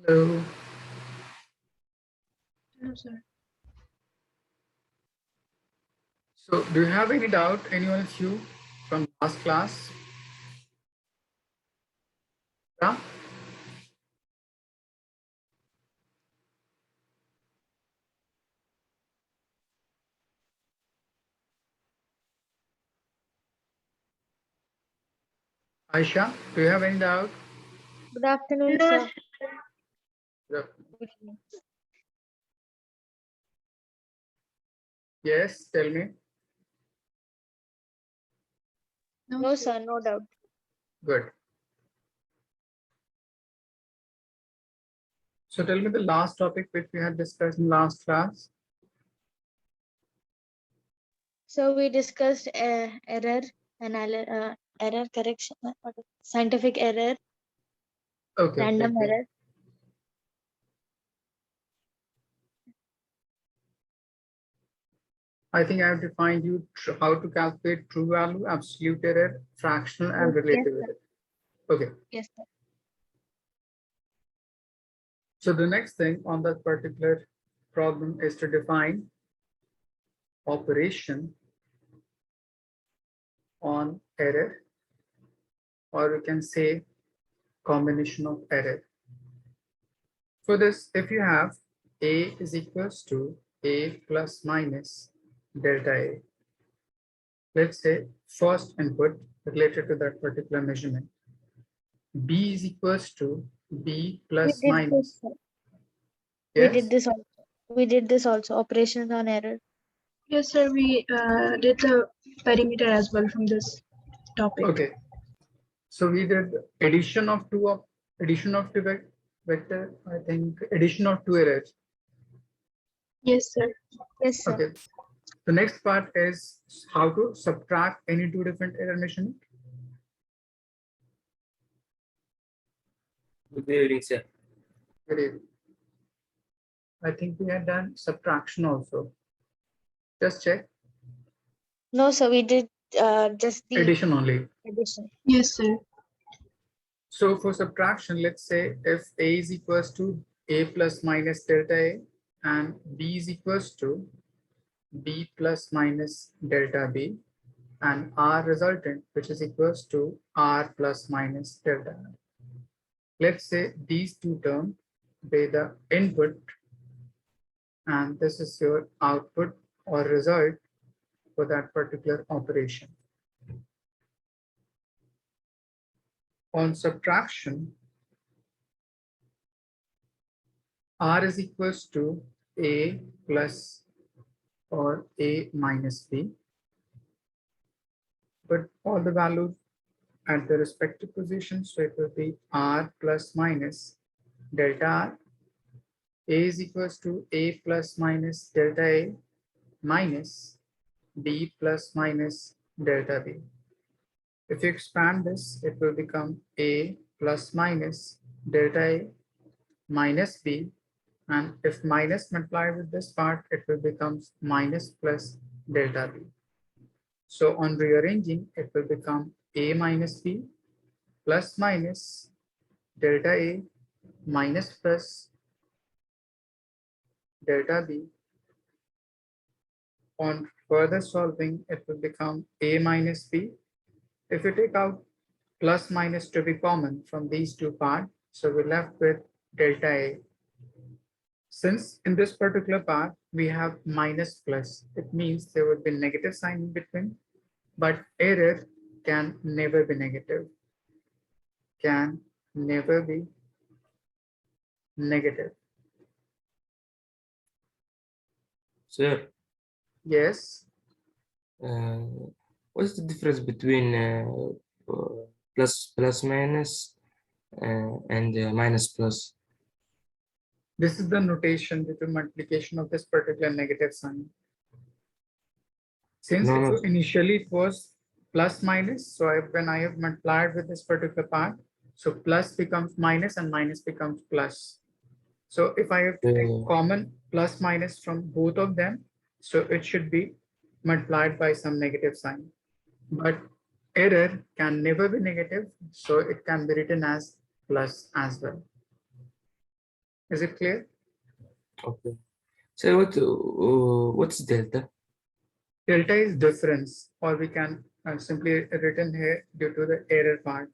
Hello. No, sir. So, do you have any doubt, anyone of you from last class? Yeah? Aisha, do you have any doubt? Good afternoon, No, sir. Yeah. Good evening. Yes, tell me. No, sir, no doubt. Good. So, tell me the last topic which we had discussed in last class. So we discussed error error correction, scientific error, Okay, okay, random okay. error. I think I have defined you how to calculate true value, absolute error, fractional, and Yes, relative sir. error. Okay. Yes, sir. So, the next thing on that particular problem is to define operation on error, or we can say combination of error. For this, if you have A is equals to A plus minus delta A, let's say first input related to that particular measurement, B is equals to B We plus did this. minus, Sir. We did yes? this also. We did this also. Operations on error. Yes, sir. We did the perimeter as well from this topic. Okay, so we did addition of two vector, I think addition of two errors. Yes, sir. Yes, sir. Okay, the next part is how to subtract any two different error measurement. Good evening, sir. Good evening. I think we had done subtraction also. Just check. No, sir. We did just the Addition only. addition. Yes, sir. So for subtraction, let's say if A is equals to A plus minus delta A and B is equals to B plus minus delta B and R resultant, which is equals to R plus minus delta R. Let's say these two terms, they the input and this is your output or result for that particular operation. On subtraction, R is equals to A plus or A minus B, but all the values at the respective positions, so it will be R plus minus delta R. A is equals to A plus minus delta A minus B plus minus delta B. If you expand this, it will become A plus minus delta A minus B, and if minus multiplied with this part, it will become minus plus delta B. So on rearranging, it will become A minus B plus minus delta A minus plus delta B. On further solving, it will become A minus B. If you take out plus minus to be common from these two parts, so we're left with delta A. Since in this particular part, we have minus plus, it means there would be negative sign in between, but error can never be negative. Can never be negative. Sir, Yes. uh, what's the difference between plus minus and minus plus? This is the notation due to multiplication of this particular negative sign. Since No, it no. initially it was plus minus, so when I have multiplied with this particular part, so plus becomes minus and minus becomes plus. So if I have to take Uh, common plus minus from both of them, so it should be multiplied by some negative sign. But error can never be negative, so it can be written as plus as well. Is it clear? Okay. So what's delta? Delta is difference, or we can simply written here due to the error part.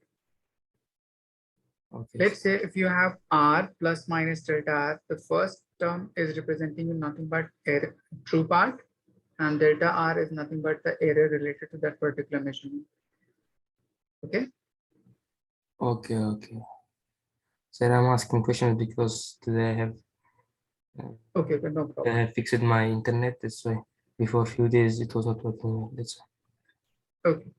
Okay. Let's say if you have r plus minus delta r, the first term is representing nothing but error, true part, and delta r is nothing but the error related to that particular measurement. Okay. Okay. Okay. So I'm asking questions because today Okay, but no I problem. have fixed my internet. That's why before a few days it was not working. That's why. Okay.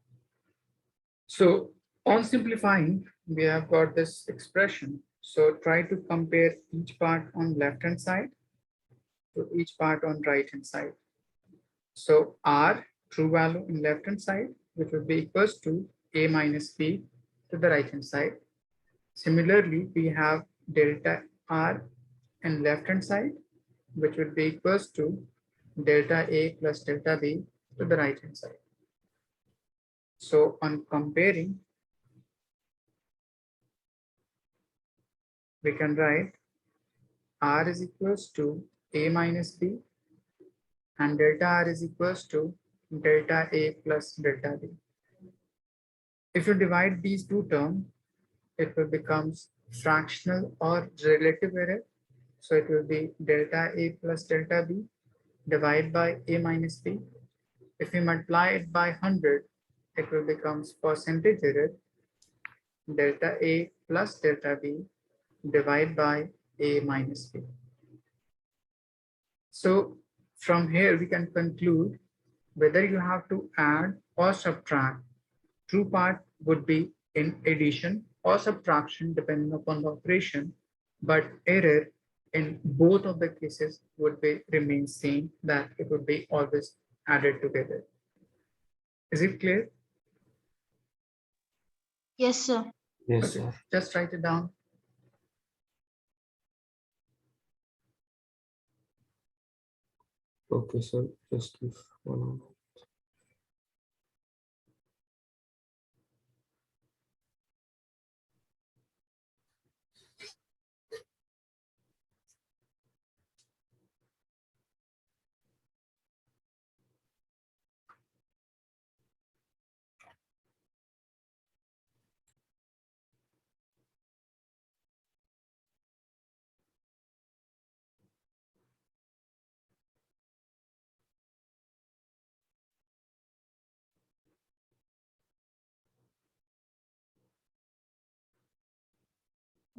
So on simplifying, we have got this expression. So try to compare each part on left hand side to each part on right hand side. So r, true value in left hand side, which would be equals to a minus b to the right hand side. Similarly, we have delta r in left hand side, which would be equals to delta a plus delta b to the right hand side. So on comparing, we can write r is equals to a minus b and delta r is equals to delta a plus delta b. If you divide these two terms, it will become fractional or relative error. So it will be delta a plus delta b divided by a minus b. If we multiply it by 100, it will become percentage error delta a plus delta b divided by a minus b. So from here, we can conclude whether you have to add or subtract. True part would be in addition or subtraction depending upon the operation, but error in both of the cases would be remain same, that it would be always added together. Is it clear? Yes, sir. Yes, Okay, sir. just write it down. Okay, sir. Just give 1 minute.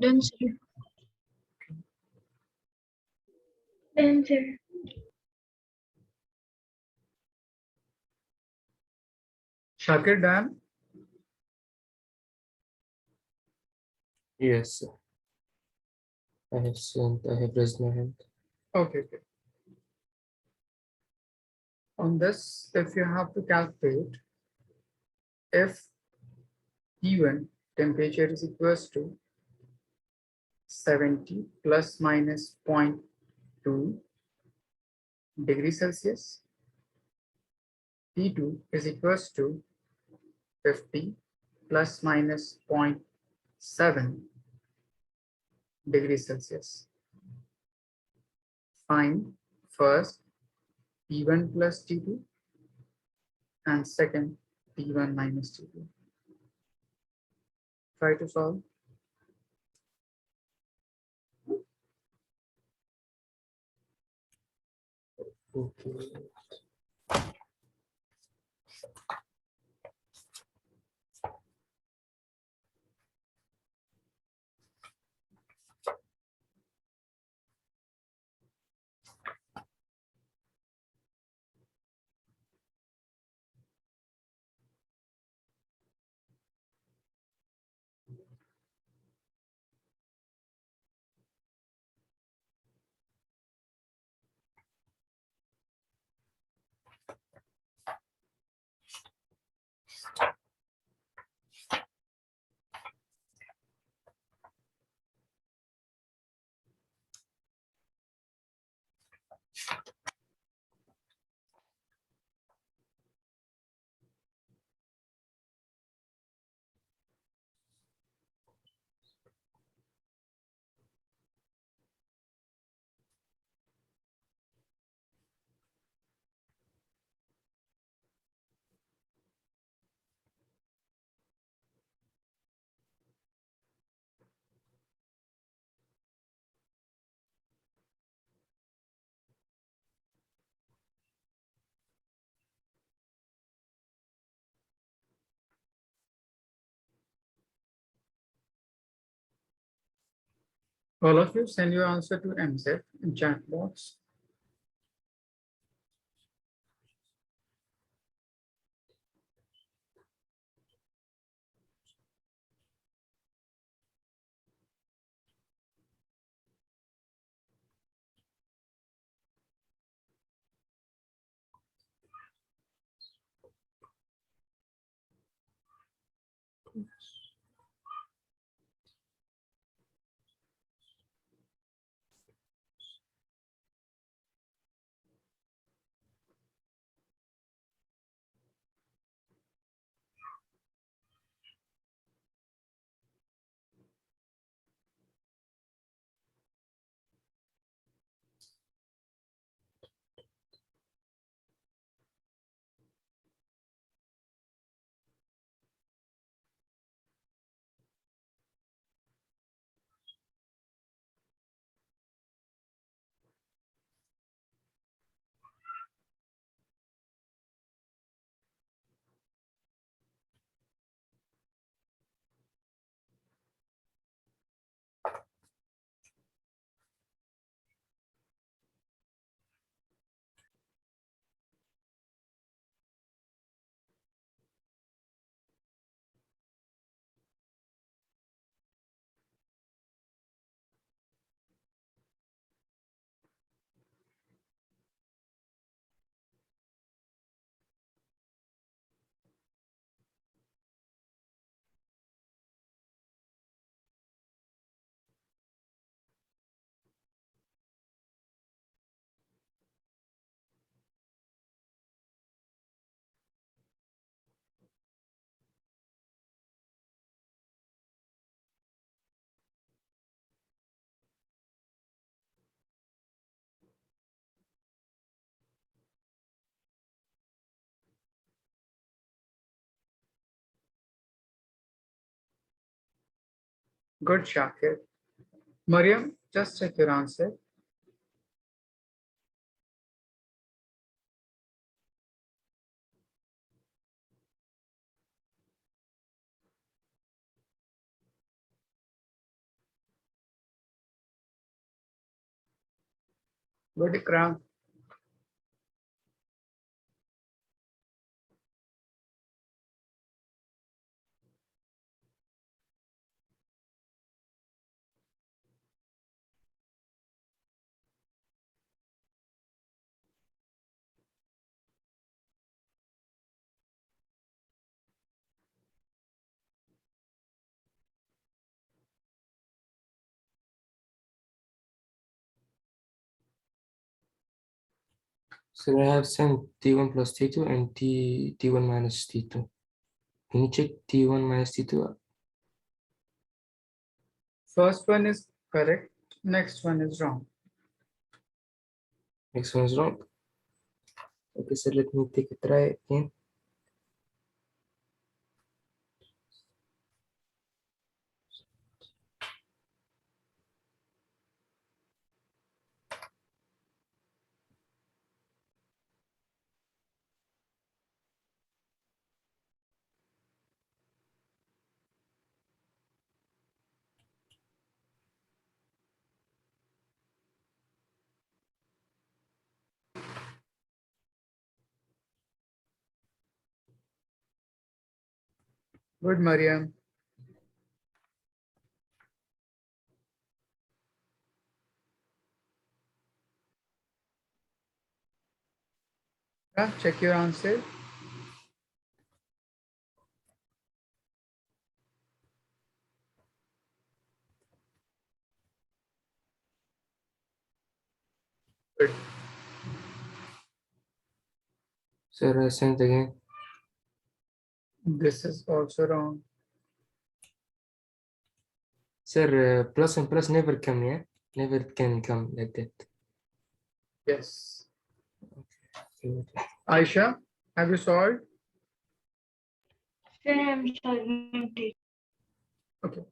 Done, sir. Done, sir. Shakir, done? Yes, sir. I have sent. I have raised my hand. Okay, okay. On this, if you have to calculate, if T1 temperature is equals to 70 plus minus 0.2 degrees Celsius, T2 is equals to 50 plus minus 0.7 degrees Celsius. Find first T1 plus T2 and second T1 minus T2. Try to solve. Okay. All of you send your answer to MZ in chat box. Good, Shakir. Mariam, just check your answer. Good, Ikram. So I have sent T1 plus T2 and T1 minus T2. Can you check T1 minus T2? First one is correct. Next one is wrong. Next one is wrong. Okay, so let me take a try again. Good, Mariam. Check your answer. Good. Sir, I sent again. This is also wrong. Sir, plus and plus never come, yeah? Never can come like that. Yes. Okay. Aisha, have you solved? Sir, I'm solving it. Okay.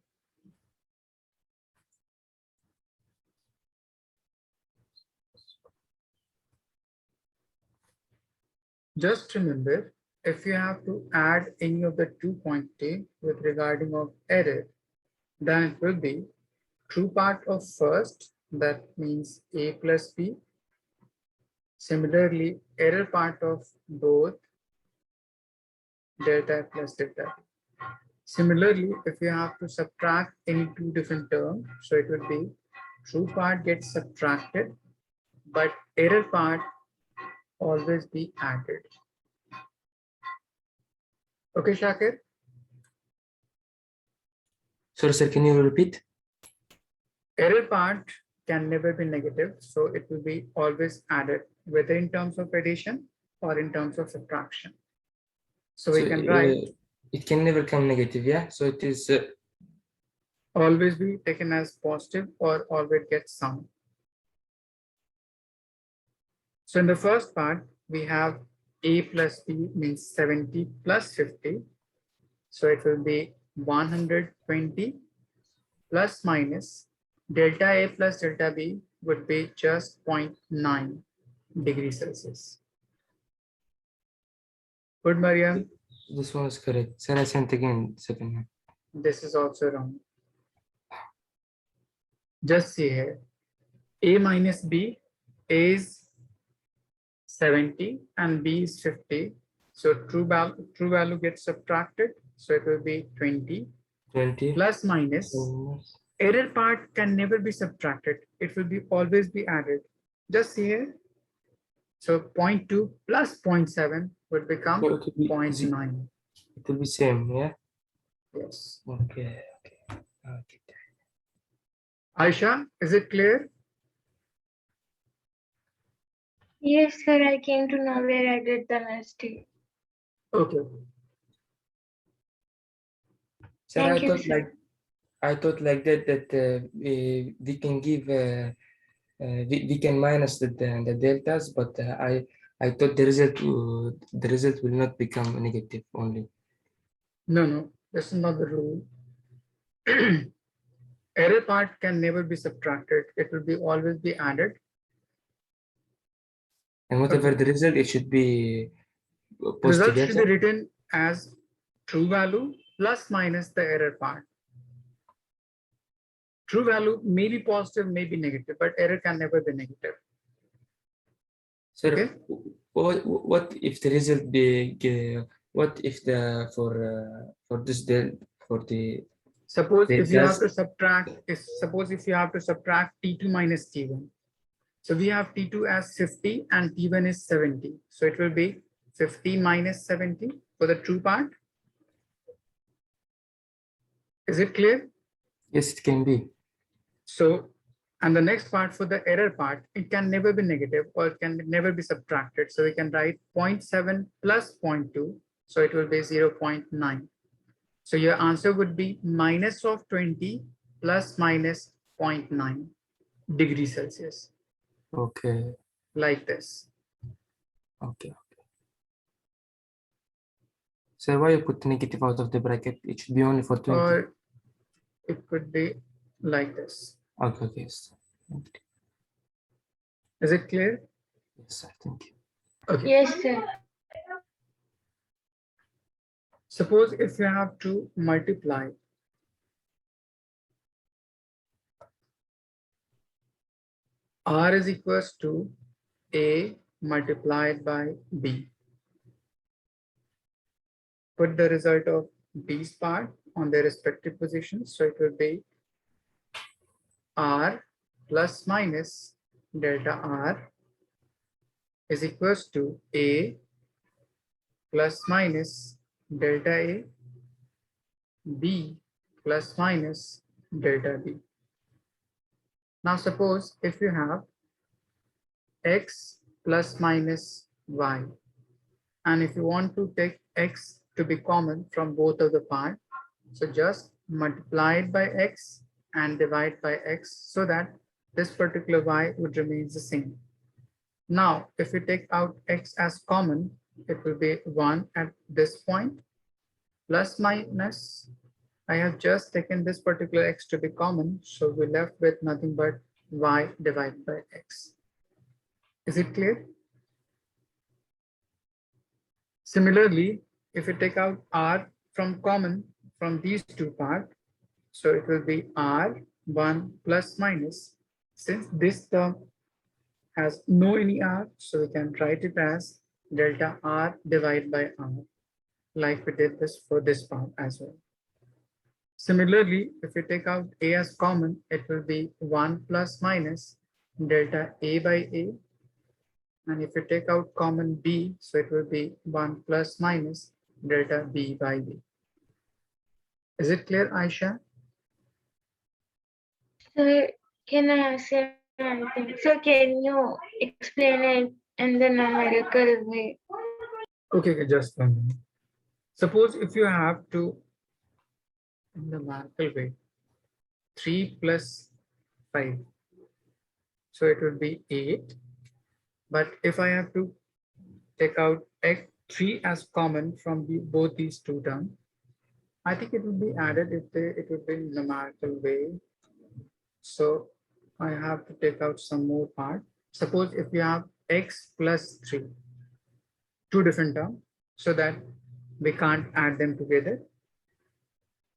Just remember, if you have to add any of the 2 point with regarding of error, then it will be true part of first, that means a plus b. Similarly, error part of both, delta plus delta b. Similarly, if you have to subtract any two different terms, so it would be true part gets subtracted, but error part always be added. Okay, Shakir? Sorry, sir, can you repeat? Error part can never be negative, so it will be always added, whether in terms of addition or in terms of subtraction. So we can write it can never come negative, yeah? So it is always be taken as positive or always get sum. So in the first part, we have a plus b means 70 plus 50. So it will be 120 plus minus delta a plus delta b would be just 0.9 degrees Celsius. Good, Mariam. this one is correct. Sir, I sent again second one. This is also wrong. Just see here. A minus b is 70 and b is 50. So true value gets subtracted. So it will be 20 20 plus minus. Error part can never be subtracted. It will be always be added. Just see here. So 0.2 plus 0.7 would become So it will be 0.9. It will be same, yeah? Yes. Okay. Aisha, is it clear? Yes, sir, I came to know where I did the mistake. Okay. Sir, Thank you, sir. I thought like that we can give we can minus the deltas, but I thought the result will not become negative only. No, this is not the rule. Error part can never be subtracted. It will be always be added. And whatever Okay. the result, it should be positive. Result Yes, should be written as true value plus minus the error part. True value may be positive, may be negative, but error can never be negative. sir. Okay. What if the result be what if the for this del for the Suppose if you have deltas? to subtract, suppose if you have to subtract T2 minus T1. So we have T2 as 50 and T1 is 70. So it will be 50 minus 70 for the true part. Is it clear? Yes, it can be. So, and the next part for the error part, it can never be negative or it can never be subtracted. So we can write 0.7 plus 0.2. So it will be 0.9. So your answer would be minus of 20 plus minus 0.9 degrees Celsius. Okay. Like this. Okay. So why you put negative out of the bracket? It should be only for 20. Or it could be like this. Okay, yes. Is it clear? Yes, sir. Thank you. Okay. Yes, sir. Suppose if you have to multiply R is equals to A multiplied by B. Put the result of B's part on their respective positions. So it will be R plus minus delta R is equals to A plus minus delta A, B plus minus delta B. Now suppose if you have X plus minus Y, and if you want to take X to be common from both of the part, so just multiply it by X and divide by X so that this particular Y would remain the same. Now, if we take out X as common, it will be 1 at this point, plus minus. I have just taken this particular X to be common, so we're left with nothing but Y divided by X. Is it clear? Similarly, if we take out R from common from these two parts, so it will be R 1 plus minus. Since this term has no any r, so we can write it as delta r divided by r, like we did this for this part as well. Similarly, if we take out a as common, it will be 1 plus minus delta a by a. And if we take out common b, so it will be 1 plus minus delta b by b. Is it clear, Aisha? So can I ask you one thing? So can you explain it in the numerical way? Okay, just 1 minute. Suppose if you have to, in the numerical way, 3 plus 5. So it would be 8. But if I have to take out x3 as common from both these two terms, I think it would be added if it would be in numerical way. So I have to take out some more part. Suppose if you have x plus 3, two different terms, so that we can't add them together.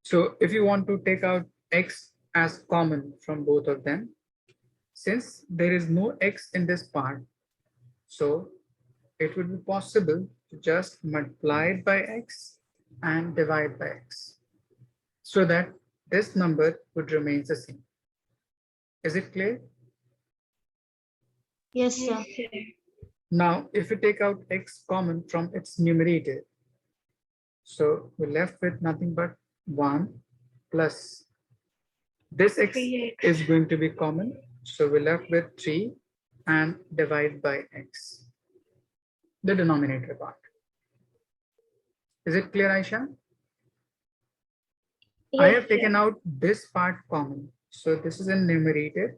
So if you want to take out x as common from both of them, since there is no x in this part, so it would be possible to just multiply it by x and divide by x, so that this number would remain the same. Is it clear? Yes, sir. Yes, sir. Now, if we take out x common from its numerator, so we're left with nothing but 1 plus this x 3x. is going to be common. So we're left with 3 and divide by x, the denominator part. Is it clear, Aisha? I Yes, have sir. taken out this part common. So this is a numerator.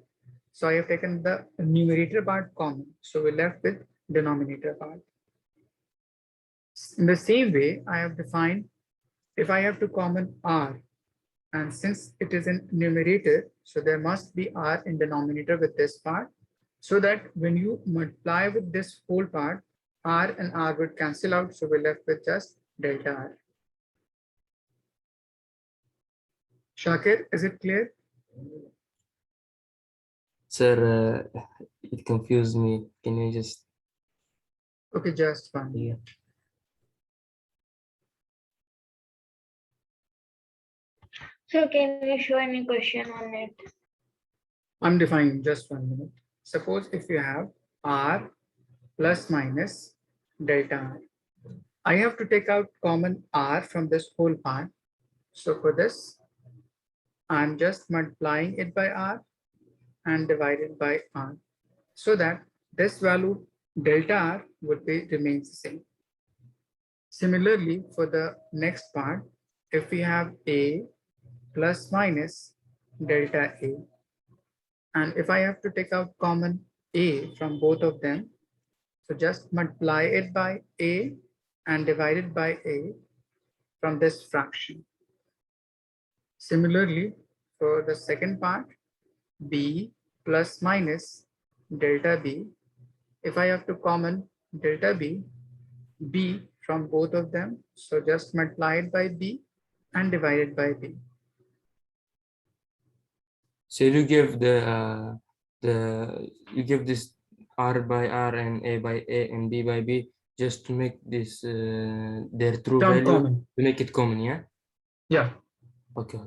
So I have taken the numerator part common. So we're left with denominator part. In the same way, I have defined if I have to common r, and since it is in numerator, so there must be r in denominator with this part, so that when you multiply with this whole part, r and r would cancel out. So we're left with just delta r. Shakir, is it clear? Sir, it confused me. Can you just Okay, just 1 minute. So can you show any question on it? I'm defining just 1 minute. Suppose if you have r plus minus delta r. I have to take out common r from this whole part. So for this, I'm just multiplying it by r and divided by r, so that this value delta r would be remains the same. Similarly, for the next part, if we have a plus minus delta a, and if I have to take out common a from both of them, so just multiply it by a and divide it by a from this fraction. Similarly, for the second part, b plus minus delta b, if I have to common delta b, b from both of them, so just multiply it by b and divide it by b. so you give you give this r by r and a by a and b by b just to make this their true Term value common. to make it common, yeah? Yeah, Okay.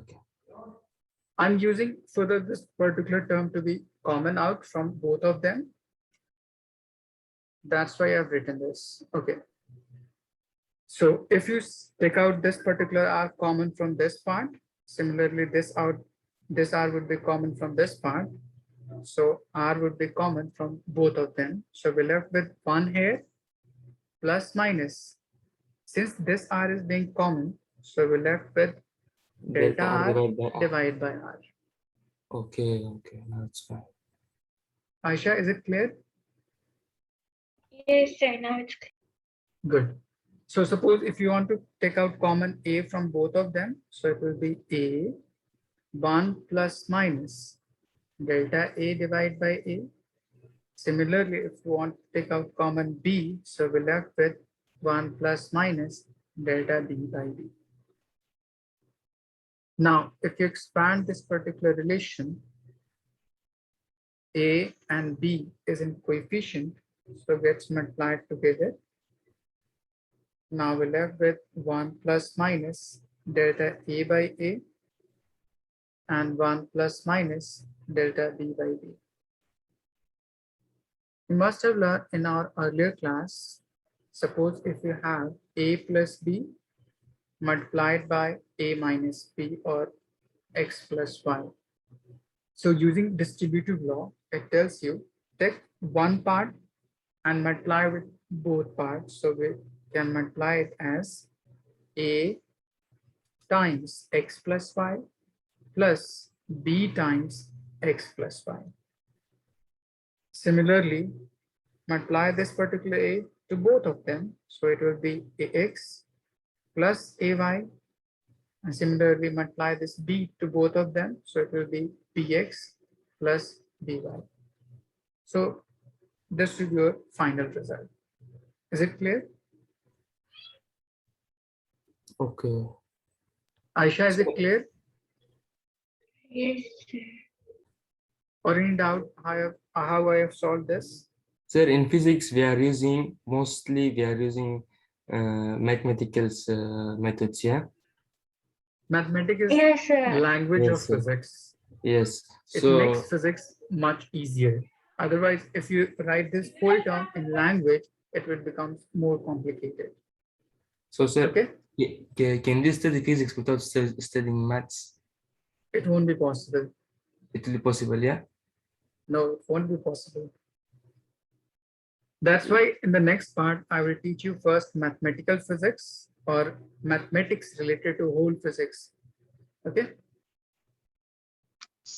I'm using further this particular term to be common out from both of them. That's why I've written this. Okay. So if you take out this particular r common from this part, similarly this r would be common from this part. So r would be common from both of them. So we're left with 1 here plus minus. Since this r is being common, so we're left with delta r divided by r. divided by r. Okay, now it's fine. Aisha, is it clear? Yes, sir. Now it's clear. Good. So suppose if you want to take out common a from both of them, so it will be a 1 plus minus delta a divided by a. Similarly, if you want to take out common b, so we're left with 1 plus minus delta b by b. Now, if you expand this particular relation, A and B is in coefficient, so gets multiplied together. Now we're left with 1 plus minus delta A by A and 1 plus minus delta B by B. You must have learned in our earlier class, suppose if you have A plus B multiplied by A minus B or X plus Y. So using distributive law, it tells you take one part and multiply with both parts. So we can multiply it as A times X plus Y plus B times X plus Y. Similarly, multiply this particular A to both of them. So it will be AX plus AY. And similarly, multiply this B to both of them. So it will be BX plus BY. So this will be your final result. Is it clear? Okay. Aisha, is it clear? Yes, sir. Or any doubt how I have solved this? Sir, in physics, we are using mathematical methods, yeah? Mathematics is Yes, sir. language Yes, of sir. physics. Yes. It So, makes physics much easier. Otherwise, if you write this whole term in language, it will become more complicated. sir, Okay, can you study physics without studying maths? it won't be possible. It will be possible, yeah? No, it won't be possible. That's why in the next part, I will teach you first mathematical physics or mathematics related to whole physics. Okay,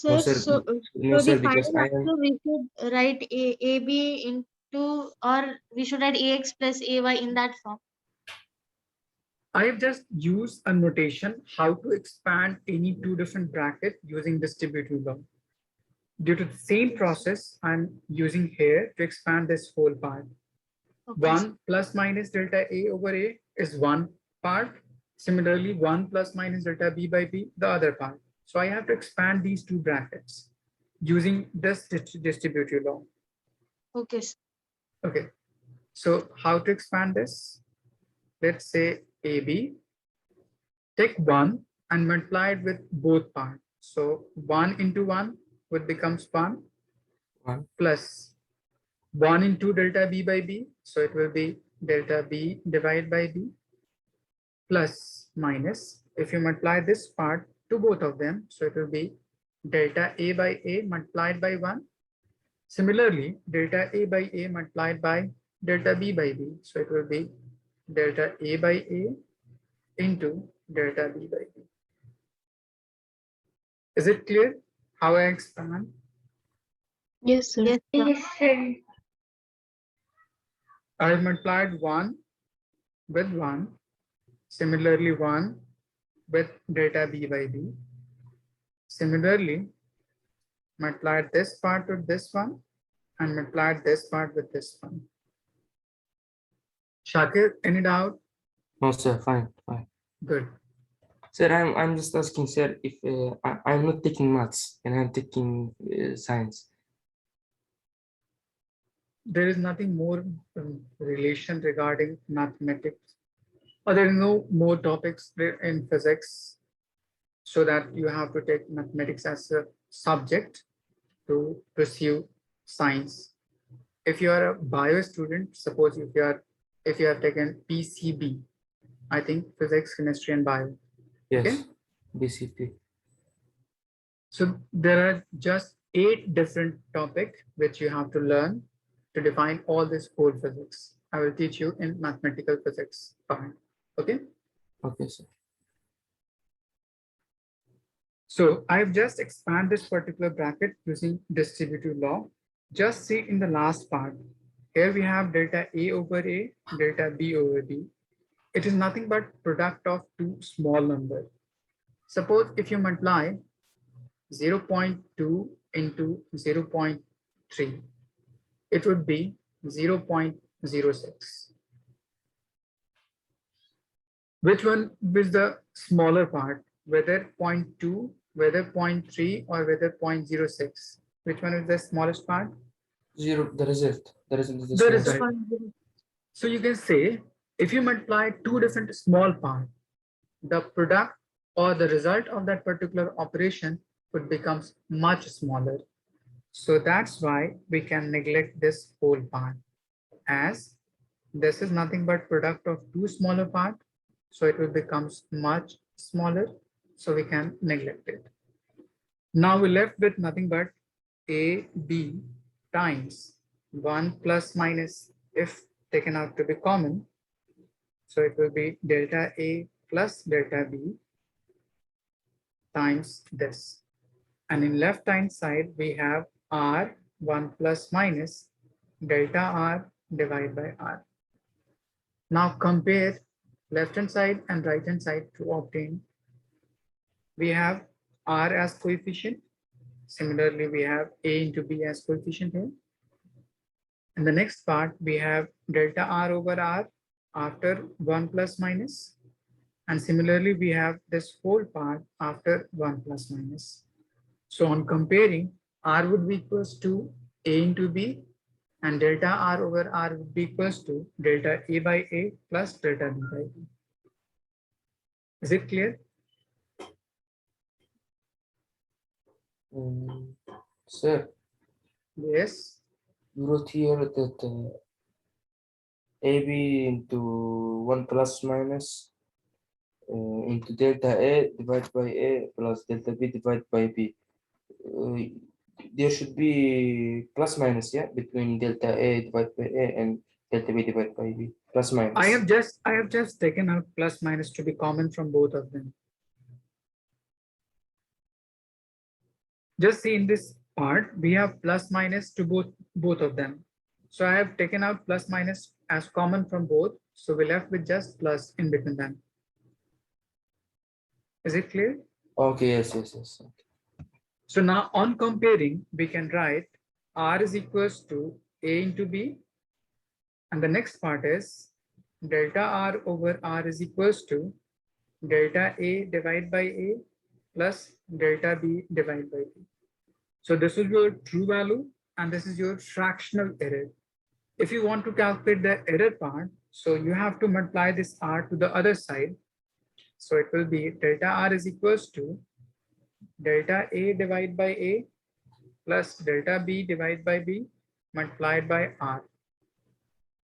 No, Sir, sir. so, No, so sir, the because final I am. answer we should write AB into, or we should write AX plus AY in that form. I have just used a notation how to expand any two different brackets using distributive law. Due to the same process, I'm using here to expand this whole part. Okay. 1 plus minus delta A over A is one part. Similarly, 1 plus minus delta B by B, the other part. So I have to expand these two brackets using this distributive law. Okay. Sir. Okay, so how to expand this? Let's say AB, take 1 and multiply it with both parts. So 1 into 1 would becomes 1 1. plus 1 into delta B by B. So it will be delta B divided by B plus minus. If you multiply this part to both of them, so it will be delta A by A multiplied by 1. Similarly, delta A by A multiplied by delta B by B. So it will be delta A by A into delta B by B. Is it clear how I expand? Yes, sir. Yes, sir. Yes, sir. I multiplied 1 with 1. Similarly, 1 with delta B by B. Similarly, multiplied this part with this one and multiplied this part with this one. Shakir, any doubt? No, sir, fine. Good. Sir, I'm just asking, sir, if I'm not taking maths and I'm taking science. There is nothing more relation regarding mathematics, or there are no more topics in physics, so that you have to take mathematics as a subject to pursue science. If you are a bio student, suppose if you have taken PCB, I think physics, chemistry, and bio. Yes, Okay. BCP. So there are just 8 different topics which you have to learn to define all this whole physics. I will teach you in mathematical physics part. Okay. Okay, sir. So I've just expanded this particular bracket using distributive law. Just see in the last part. Here we have delta A over A, delta B over B. It is nothing but product of two small numbers. Suppose if you multiply 0.2 into 0.3, it would be 0.06. Which one is the smaller part? whether 0.2, whether 0.3, or whether 0.06. Which one is the smallest part? Zero. The result. The result is the The smallest. result. So you can say, if you multiply two different small parts, the product or the result of that particular operation would become much smaller. So that's why we can neglect this whole part, as this is nothing but product of two smaller parts. So it will become much smaller. So we can neglect it. Now we're left with nothing but AB times 1 plus minus, if taken out to be common. So it will be delta A plus delta B times this. And in left hand side, we have R 1 plus minus delta R divided by R. Now compare left hand side and right hand side to obtain. We have R as coefficient. Similarly, we have A into B as coefficient here. In the next part, we have delta R over R after 1 plus minus. And similarly, we have this whole part after 1 plus minus. So on comparing, R would be equals to A into B, and delta R over R would be equals to delta A by A plus delta B by B. Is it clear? Sir, Yes. you wrote here that AB into 1 plus minus into delta A divided by A plus delta B divided by B. There should be plus minus, yeah, between delta A divided by A and delta B divided by B. Plus minus. I have just taken out plus minus to be common from both of them. Just see in this part, we have plus minus to both of them. So I have taken out plus minus as common from both. So we're left with just plus in between them. Is it clear? Okay, yes. So now on comparing, we can write R is equals to A into B. And the next part is delta R over R is equals to delta A divided by A plus delta B divided by B. So this is your true value and this is your fractional error. If you want to calculate the error part, so you have to multiply this R to the other side. So it will be delta R is equals to delta A divided by A plus delta B divided by B multiplied by R.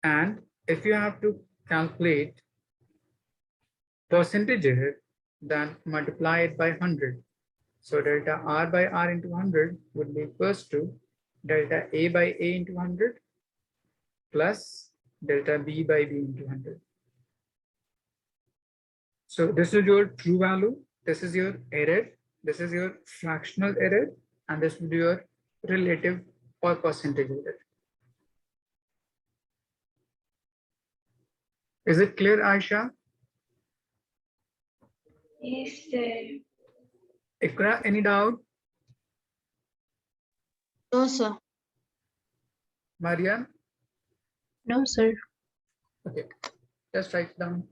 And if you have to calculate percentage error, then multiply it by 100. So delta R by R into 100 would be equals to delta A by A into 100 plus delta B by B into 100. So this is your true value, this is your error, this is your fractional error, and this will be your relative or percentage error. Is it clear, Aisha? Yes, sir. Ikra, any doubt? No, sir. Mariam? No, sir. Okay, just write it down.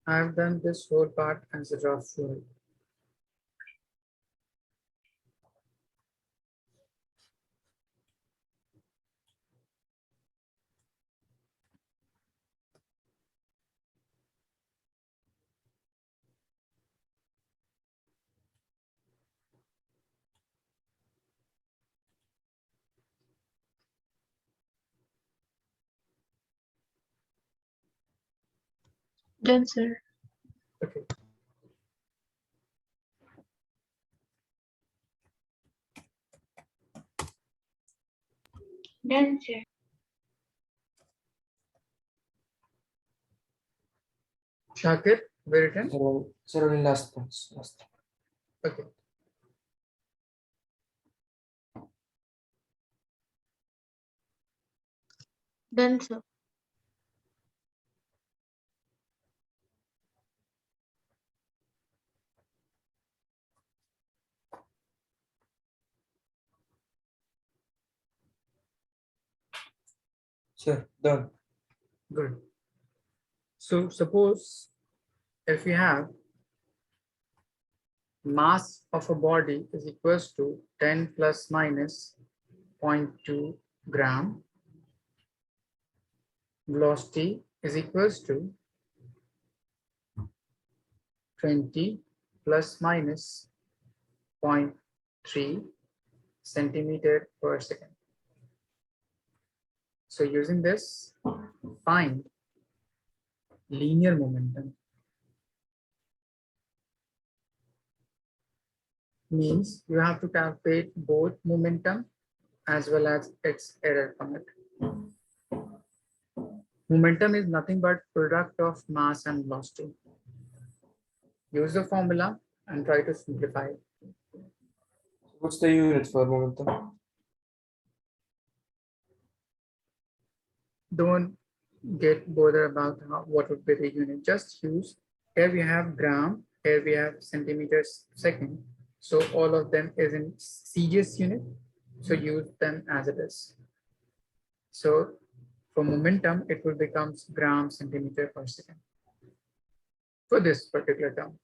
I have done this whole part as a rough rule. Done, sir. Okay. Done, sir. Shakir, written. Sir, only last ones. Last. Okay. Done, sir. Sure, done. Good. So suppose if we have mass of a body is equals to 10 plus minus 0.2 gram, velocity is equals to 20 plus minus 0.3 centimeter per second. So using this, find linear momentum. Means you have to calculate both momentum as well as its error from it. Momentum is nothing but product of mass and velocity. Use the formula and try to simplify it. What's the unit for momentum? Don't get bothered about what would be the unit. Just use, here we have gram, here we have centimeters second. So all of them is in CGS unit. So use them as it is. So for momentum, it will become gram centimeter per second for this particular term.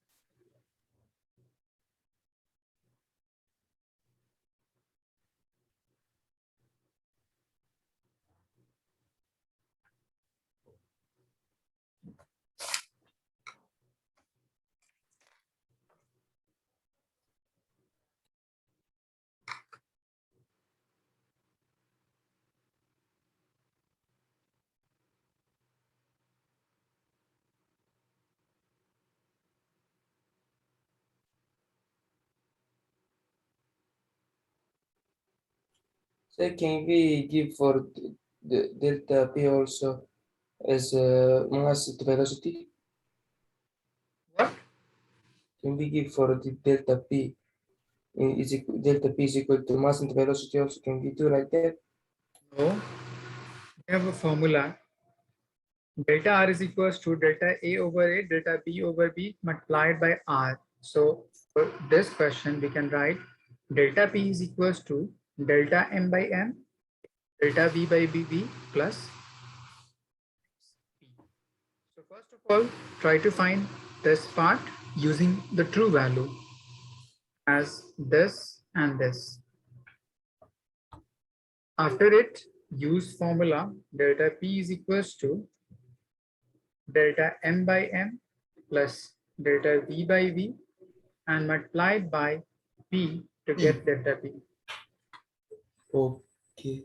So can we give for the delta P also as mass to velocity? What? Can we give for the delta P delta P is equal to mass and velocity also? Can we do like that? No, we have a formula. Delta R is equals to delta A over A, delta B over B multiplied by R. So for this question, we can write delta P is equals to delta M by M, delta V by BV plus P. So first of all, try to find this part using the true value as this and this. After it, use formula delta P is equals to delta M by M plus delta V by V and multiplied by P to get delta P. Okay.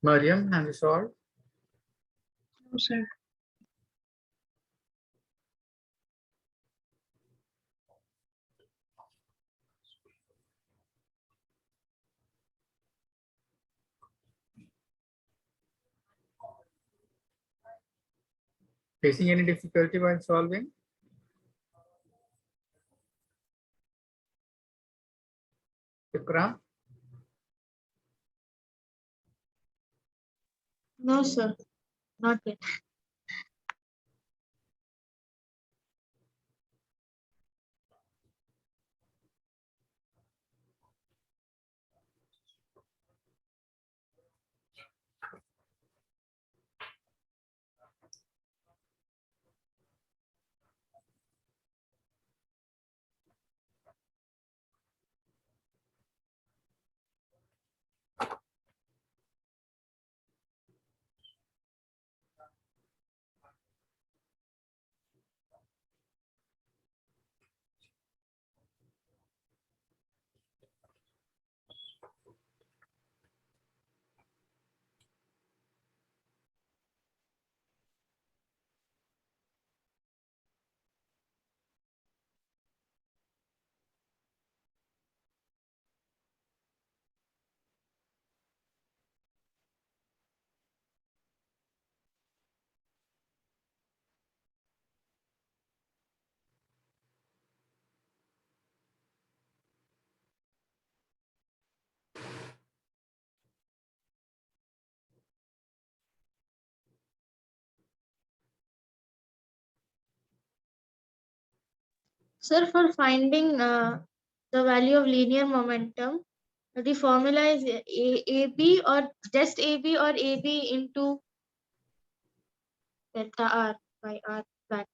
Mariam, have you solved? No, sir. Facing any difficulty while solving? Ikra? No, sir. Not yet. Sir, for finding the value of linear momentum, the formula is AB or just AB or AB into delta R by R flat.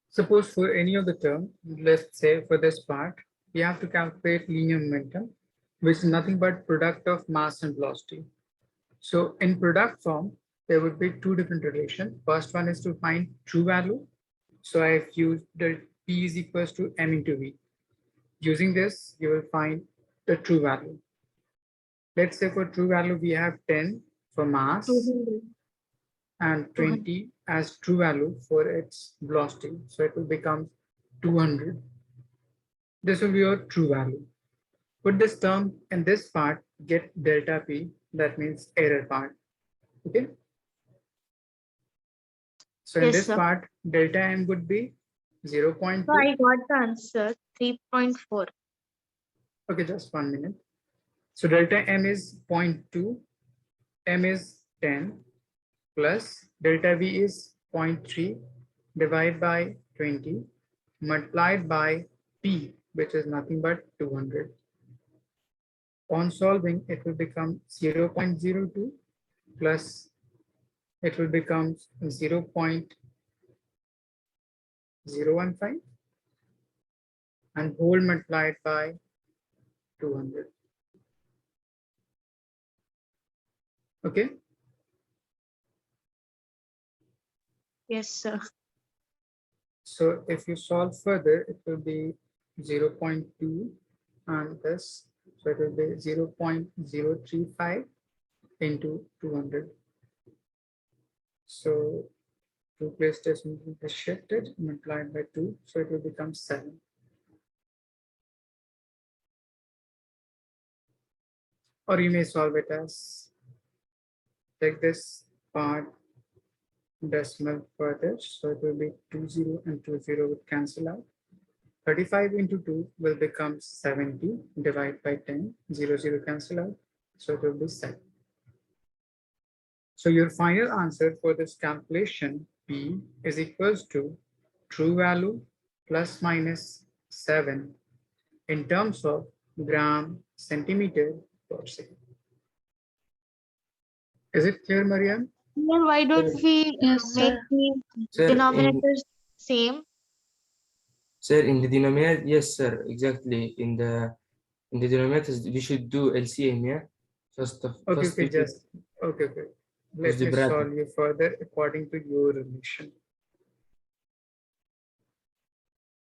Suppose for any of the term, let's say for this part, we have to calculate linear momentum, which is nothing but product of mass and velocity. So in product form, there would be two different relations. First one is to find true value. So I've used the P is equals to M into V. Using this, you will find the true value. Let's say for true value, we have 10 for mass 200. and 20 as true value for its velocity. So it will become 200. This will be your true value. Put this term in this part, get delta P, that means error part. Okay. So in Yes, this sir. part, delta M would be 0.2. So I got the answer 3.4. Okay, just 1 minute. So delta M is 0.2, M is 10, plus delta V is 0.3 divided by 20 multiplied by P, which is nothing but 200. On solving, it will become 0.02 plus it will become 0.015 and whole multiplied by 200. Okay. Yes, sir. So if you solve further, it will be 0.2 and this, so it will be 0.035 into 200. So 2 place decimal is shifted, multiplied by 2, so it will become 7. Or you may solve it as, take this part decimal further, so it will be 20 and 20 would cancel out. 35 into 2 will become 70 divided by 10, 0 cancel out, so it will be 7. So your final answer for this calculation P is equals to true value plus minus 7 in terms of gram centimeter per second. Is it clear, Mariam? Then why don't we Yes, make sir. the Sir, denominators same? Sir, in the denominator, yes, sir, exactly. In the denominators, we should do LCM, yeah? First, Okay, we should okay. use Let the me bracket. solve you further according to your relation.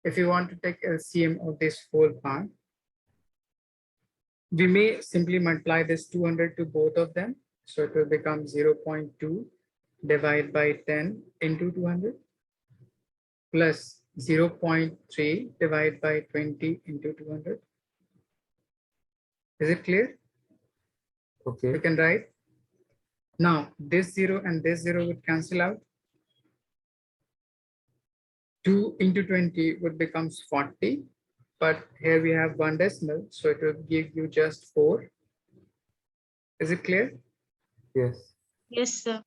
If you want to take LCM of this whole part, we may simply multiply this 200 to both of them. So it will become 0.2 divided by 10 into 200 plus 0.3 divided by 20 into 200. Is it clear? Okay. You can write. Now this 0 and this 0 would cancel out. 2 into 20 would becomes 40, but here we have one decimal, so it will give you just 4. Is it clear? Yes. Yes, sir.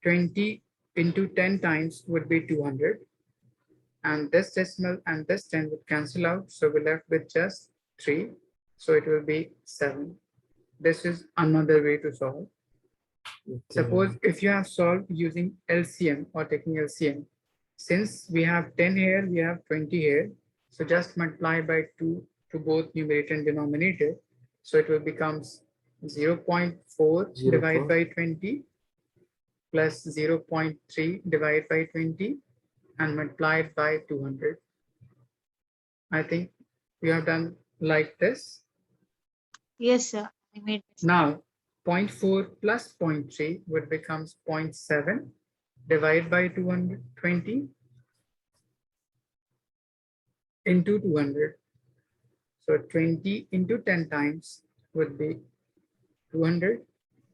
20 into 10 times would be 200. And this decimal and this 10 would cancel out. So we're left with just 3. So it will be 7. This is another way to solve. Suppose if you have solved using LCM or taking LCM, since we have 10 here, we have 20 here. So just multiply by 2 to both numerator and denominator. So it will becomes 0.4 divided 0.4. by 20 plus 0.3 divided by 20 and multiplied by 200. I think you have done like this. Yes, sir. I made this. Now 0.4 plus 0.3 would becomes 0.7 divided by 220 into 200. So 20 into 10 times would be 200.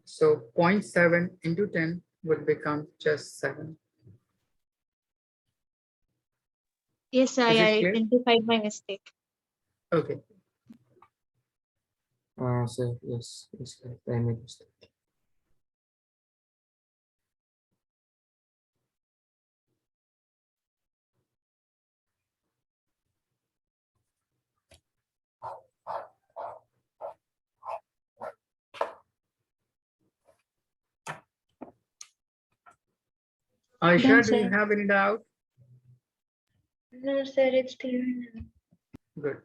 So 0.7 into 10 would become just 7. Yes, sir. Is it I clear? identified my mistake. Okay. So yes, yes, correct. I made mistake. Aisha, Done, do you sir. have any doubt? No, sir, it's clear now. Good.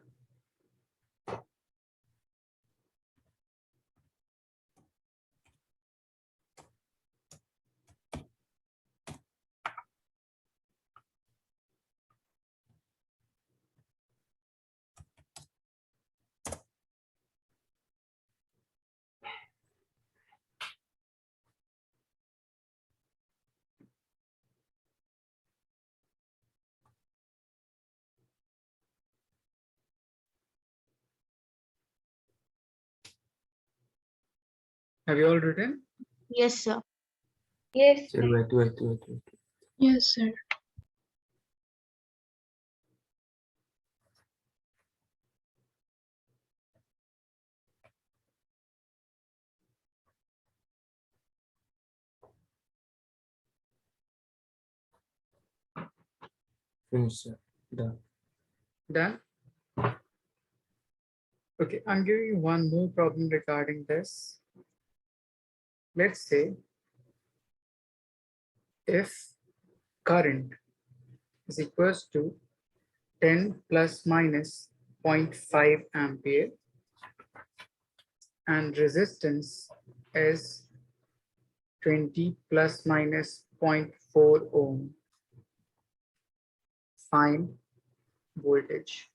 Have you all written? Yes, sir. Yes, Sir, sir. wait. Yes, sir. Finish, sir. Done. Done? Okay, I'm giving you one more problem regarding this. Let's say if current is equals to 10 plus minus 0.5 ampere and resistance is 20 plus minus 0.4 ohm. Find voltage.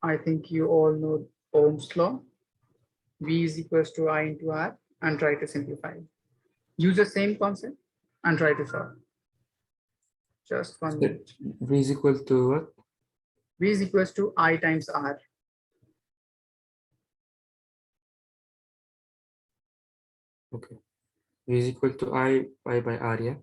I think you all know Ohm's law. V is equals to I into R and try to simplify. Use the same concept and try to solve. Just 1 Sir, minute. V is equal to what? V is equals to I times R. Okay. V is equal to I pi by R, yeah?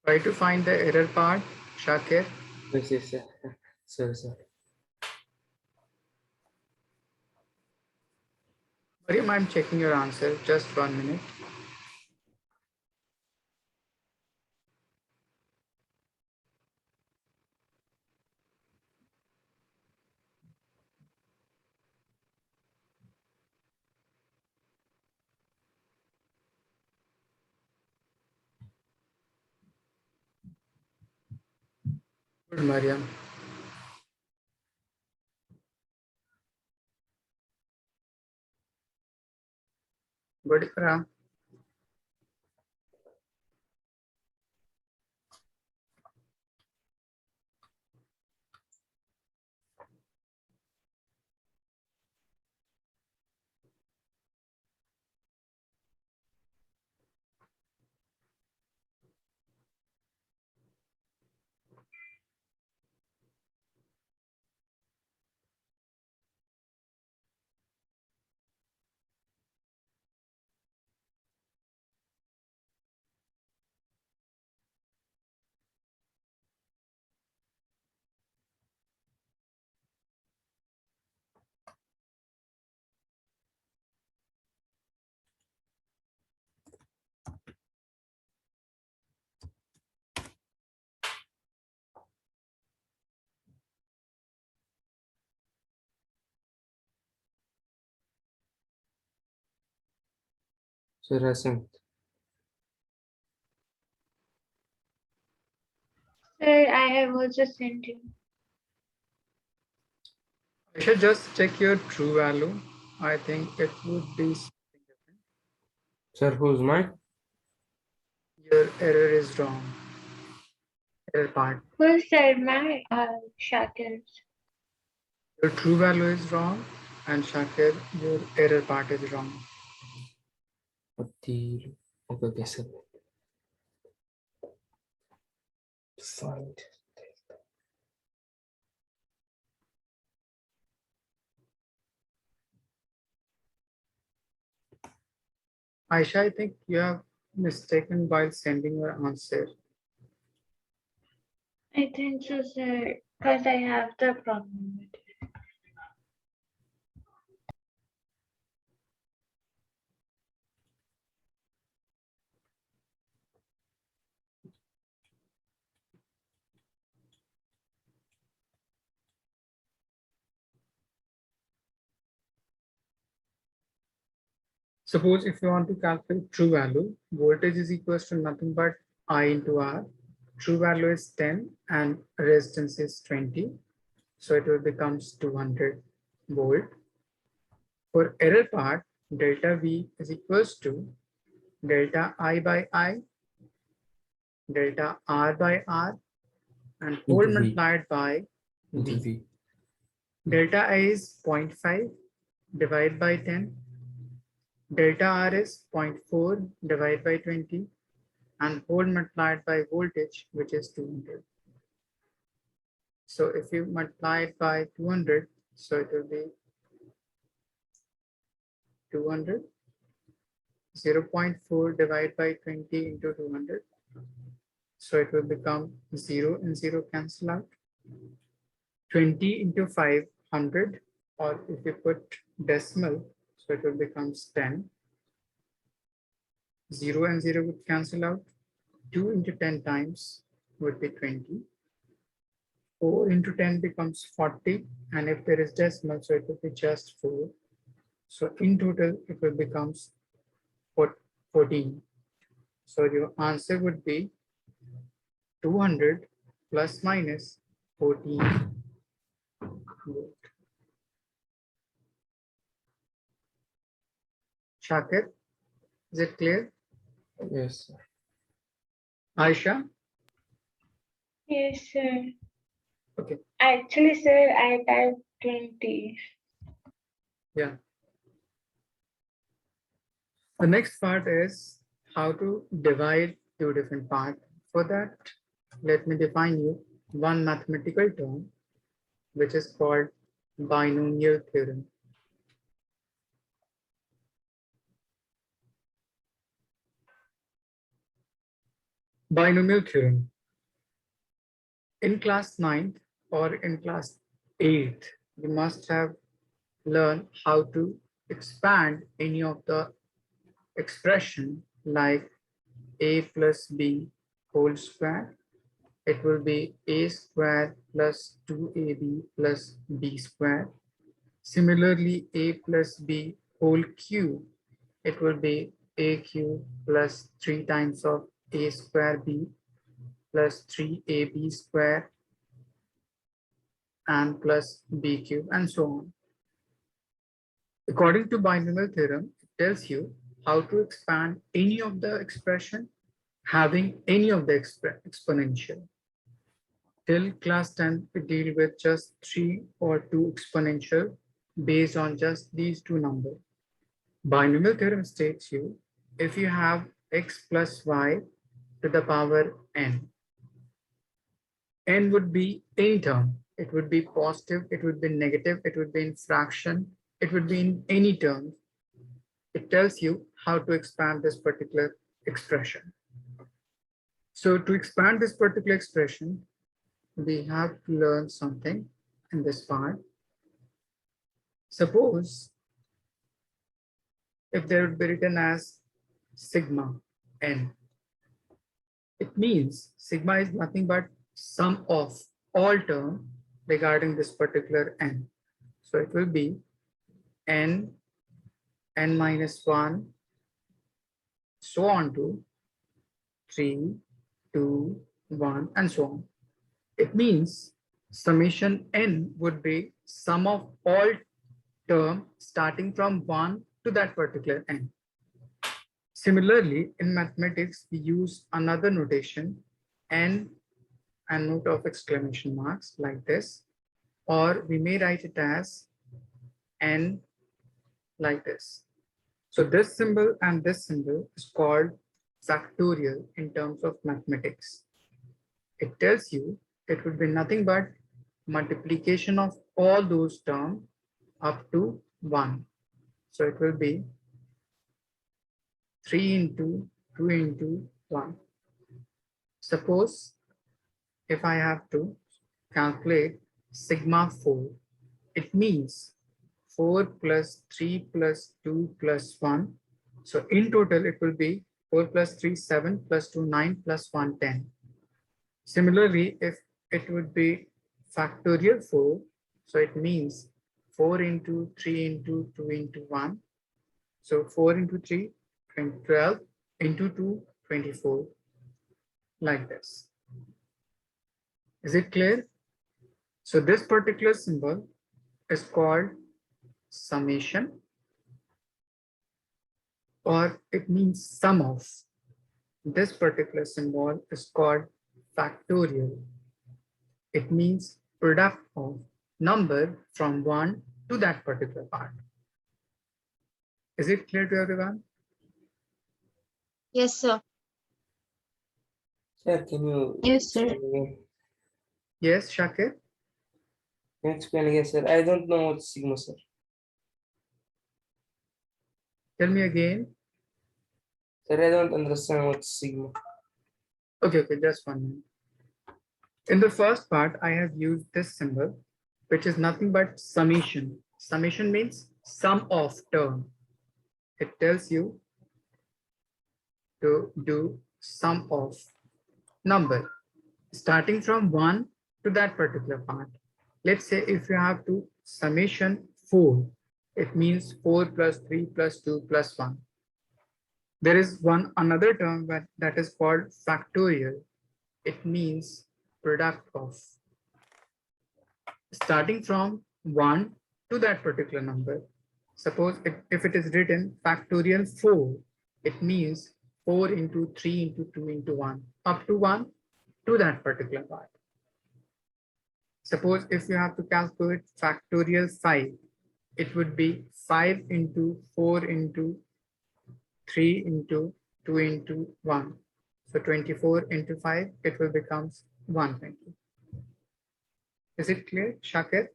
Try to find the error part, Shakir. Yes, yes, yeah. Sorry, sorry. Mariam, I'm checking your answer. Just 1 minute. Good, Mariam. Good, Ikra. So Rasim, Sir, I have also sent you. I should just check your true value. I think it would be something different. sir, who's mine? Your error is wrong. Error part. Who said my Shakir's? Your true value is wrong, and Shakir, your error part is wrong. What the? Okay, okay, sir. Find. Aisha, I think you have mistaken while sending your answer. I think so, sir, because I have the problem with it. Suppose if you want to calculate true value, voltage is equals to nothing but I into R. True value is 10 and resistance is 20. So it will becomes 200 volt. For error part, delta V is equals to delta I by I, delta R by R, and whole Into V. multiplied by Into V. V. Delta I is 0.5 divided by 10. Delta R is 0.4 divided by 20, and whole multiplied by voltage, which is 200. So if you multiply it by 200, so it will be 200. 0.4 divided by 20 into 200. So it will become 0 and 0 cancel out. 20 into 500, or if you put decimal, so it will become 10. 0 and 0 would cancel out. 2 into 10 times would be 20. 4 into 10 becomes 40. And if there is decimal, so it will be just 4. So in total, it will becomes 14. So your answer would be 200 plus minus 14 volt. Shakir, is it clear? Yes, sir. Aisha? Yes, sir. Okay. Actually, sir, I typed 20. Yeah. The next part is how to divide two different parts. For that, let me define you one mathematical term, which is called binomial theorem. Binomial theorem. In class 9th or in class 8th, you must have learned how to expand any of the expression like a plus b whole square. It will be a square plus 2ab plus b square. Similarly, a plus b whole cube, it will be a cube plus 3 times of a square b plus 3ab square and plus b cube and so on. According to binomial theorem, it tells you how to expand any of the expression having any of the exponential. Till class 10, we deal with just 3 or 2 exponential based on just these two numbers. Binomial theorem states you if you have x plus y to the power n would be any term. It would be positive, it would be negative, it would be in fraction, it would be in any term. It tells you how to expand this particular expression. So to expand this particular expression, we have to learn something in this part. Suppose if they would be written as sigma n, it means sigma is nothing but sum of all terms regarding this particular n. So it will be n, n minus 1, so on to 3, 2, 1, and so on. It means summation n would be sum of all terms starting from 1 to that particular n. Similarly, in mathematics, we use another notation, n and note of exclamation marks like this, or we may write it as n like this. So this symbol and this symbol is called factorial in terms of mathematics. It tells you it would be nothing but multiplication of all those terms up to 1. So it will be 3 into 2 into 1. Suppose if I have to calculate sigma 4, it means 4 plus 3 plus 2 plus 1. So in total, it will be 4 plus 3, 7 plus 2, 9 plus 1, 10. Similarly, if it would be factorial 4, so it means 4 into 3 into 2 into 1. So 4 into 3, 12 into 2, 24, like this. Is it clear? So this particular symbol is called summation, or it means sum of. This particular symbol is called factorial. It means product of number from 1 to that particular part. Is it clear to everyone? Yes, sir. Sir, can you Yes, sir. explain again? Yes, Shakir? Can you explain again, sir? I don't know what's sigma, sir. Tell me again. Sir, I don't understand what's sigma. Okay, just 1 minute. In the first part, I have used this symbol, which is nothing but summation. Summation means sum of term. It tells you to do sum of number starting from 1 to that particular part. Let's say if you have to summation 4, it means 4 plus 3 plus 2 plus 1. There is another term that is called factorial. It means product of. Starting from 1 to that particular number. Suppose if it is written factorial 4, it means 4 into 3 into 2 into 1 up to 1 to that particular part. Suppose if you have to calculate factorial 5, it would be 5 into 4 into 3 into 2 into 1. So 24 into 5, it will become 120. Is it clear, Shakir?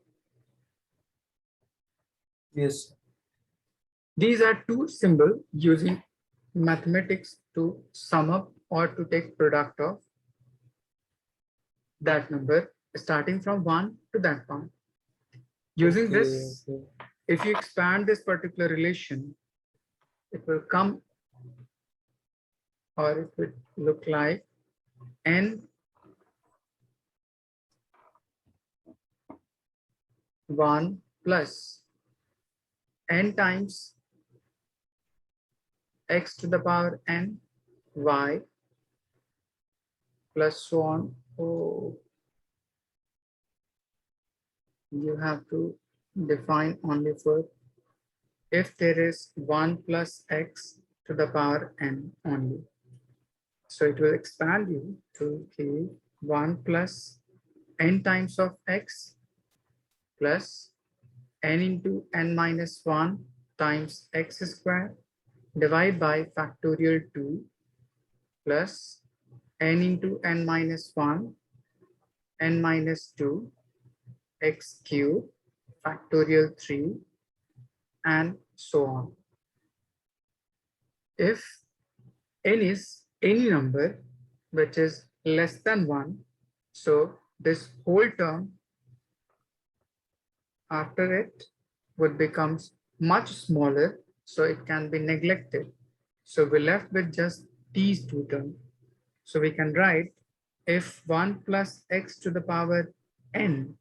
Yes. These are two symbols using mathematics to sum up or to take product of that number starting from 1 to that point. Using Okay, this, okay. if you expand this particular relation, it will come or it would look like n 1 plus n times x to the power n y plus so on. Oh, you have to define only for if there is 1 plus x to the power n only. So it will expand you to give 1 plus n times of x plus n into n minus 1 times x square divided by factorial 2 plus n into n minus 1 n minus 2 x cube factorial 3 and so on. If n is any number which is less than 1, so this whole term after it would become much smaller, so it can be neglected. So we're left with just these two terms. So we can write if 1 plus x to the power n,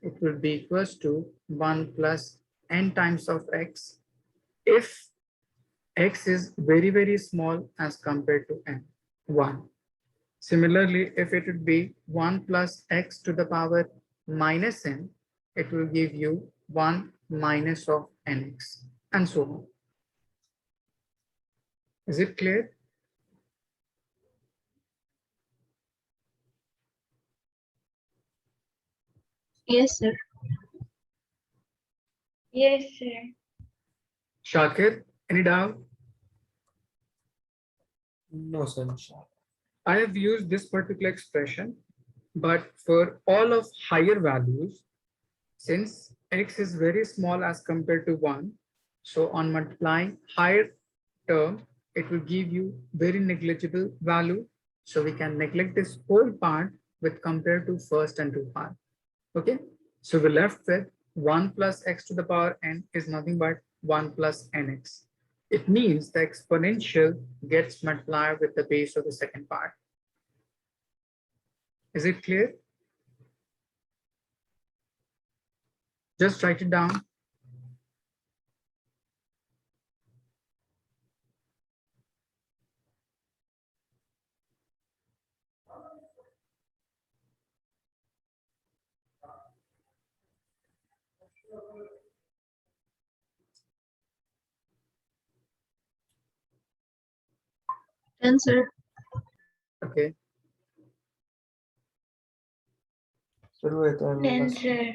it will be equals to 1 plus n times of x if x is very, very small as compared to n, 1. Similarly, if it would be 1 plus x to the power minus n, it will give you 1 minus of nx and so on. Is it clear? Yes, sir. Yes, sir. Shakir, any doubt? No, sir. Inshallah. I have used this particular expression, but for all of higher values, since x is very small as compared to 1, so on multiplying higher term, it will give you very negligible value. So we can neglect this whole part with compared to first and two part. Okay, so we're left with 1 plus x to the power n is nothing but 1 plus nx. It means the exponential gets multiplied with the base of the second part. Is it clear? Just write it down. Done, sir. Okay, Sir, wait, I'm Then, lost. sir.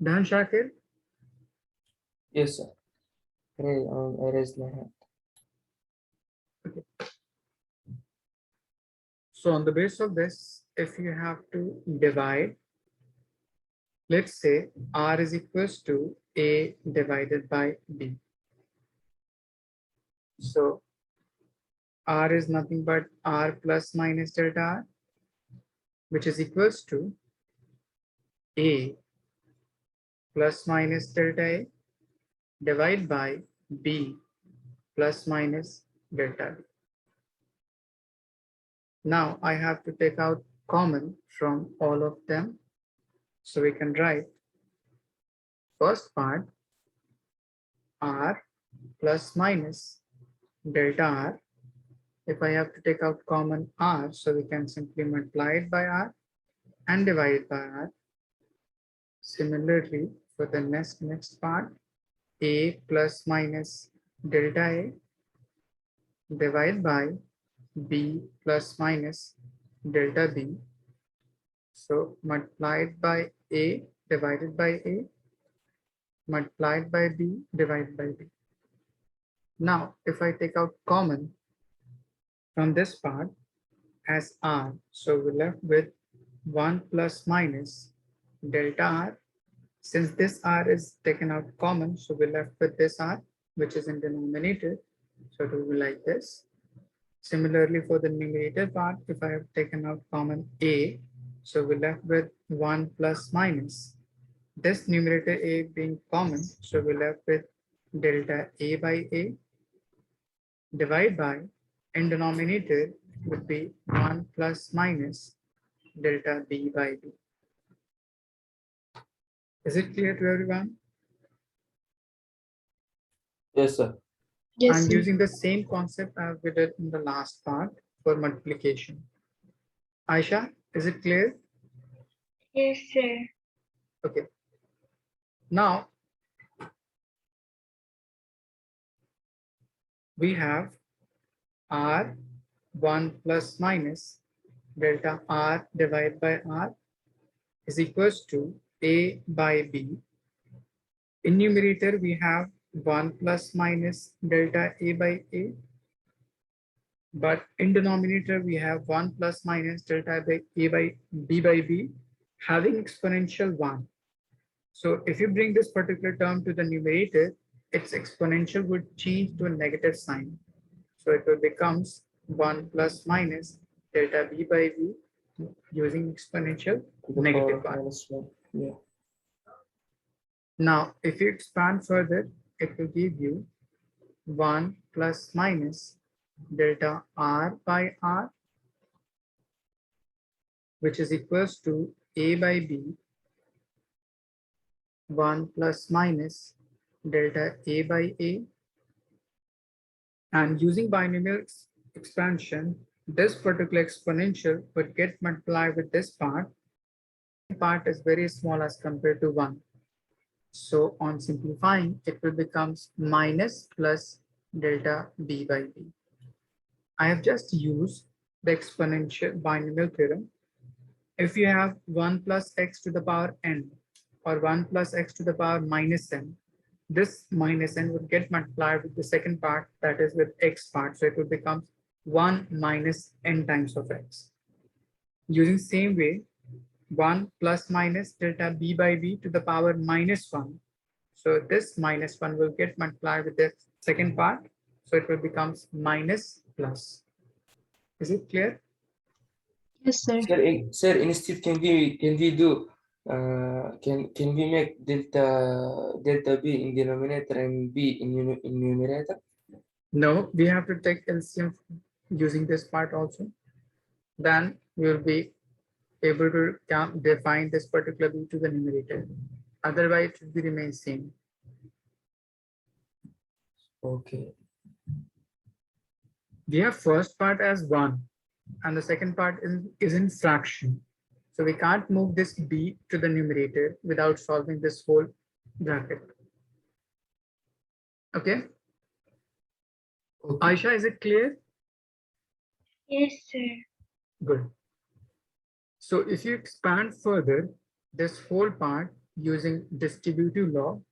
done, Shakir? Yes, sir. I raised my hand. So on the basis of this, if you have to divide, let's say R is equals to A divided by B. So R is nothing but R plus minus delta R, which is equals to A plus minus delta A divided by B plus minus delta B. Now I have to take out common from all of them. So we can write first part R plus minus delta R. If I have to take out common R, so we can simply multiply it by R and divide it by R. Similarly, for the next part, A plus minus delta A divided by B plus minus delta B. So multiplied by A divided by A multiplied by B divided by B. Now, if I take out common from this part as R, so we're left with 1 plus minus delta R. Since this R is taken out common, so we're left with this R, which is in denominator. So it will be like this. Similarly, for the numerator part, if I have taken out common A, so we're left with 1 plus minus. This numerator A being common, so we're left with delta A by A divided by, in denominator would be 1 plus minus delta B by B. Is it clear to everyone? Yes, sir. Yes, I'm sir. using the same concept as we did in the last part for multiplication. Aisha, is it clear? Yes, sir. Okay. Now, we have R 1 plus minus delta R divided by R is equals to A by B. In numerator, we have 1 plus minus delta A by A. But in denominator, we have 1 plus minus delta by A by B by B having exponential 1. So if you bring this particular term to the numerator, its exponential would change to a negative sign. So it will becomes 1 plus minus delta B by B using exponential To the negative power of 1. -1. Yeah. Now, if you expand further, it will give you 1 plus minus delta R by R, which is equals to A by B, 1 plus minus delta A by A. And using binomial expansion, this particular exponential would get multiplied with this part. Part is very small as compared to 1. So on simplifying, it will become minus plus delta B by B. I have just used the exponential binomial theorem. If you have 1 plus x to the power n or 1 plus x to the power minus n, this minus n would get multiplied with the second part, that is with x part. So it would become 1 minus n times of x. Using same way, 1 plus minus delta B by B to the power minus 1. So this minus 1 will get multiplied with the second part. So it will become minus plus. Is it clear? Yes, sir. Sir, instead can we do can we make delta B in denominator and B in numerator? No, we have to take LCM using this part also. Then we will be able to define this particular B to the numerator. Otherwise, it will remain same. Okay. We have first part as 1 and the second part is in fraction. So we can't move this B to the numerator without solving this whole bracket. Okay. Aisha, is it clear? Yes, sir. Good. So if you expand further this whole part using distributive law,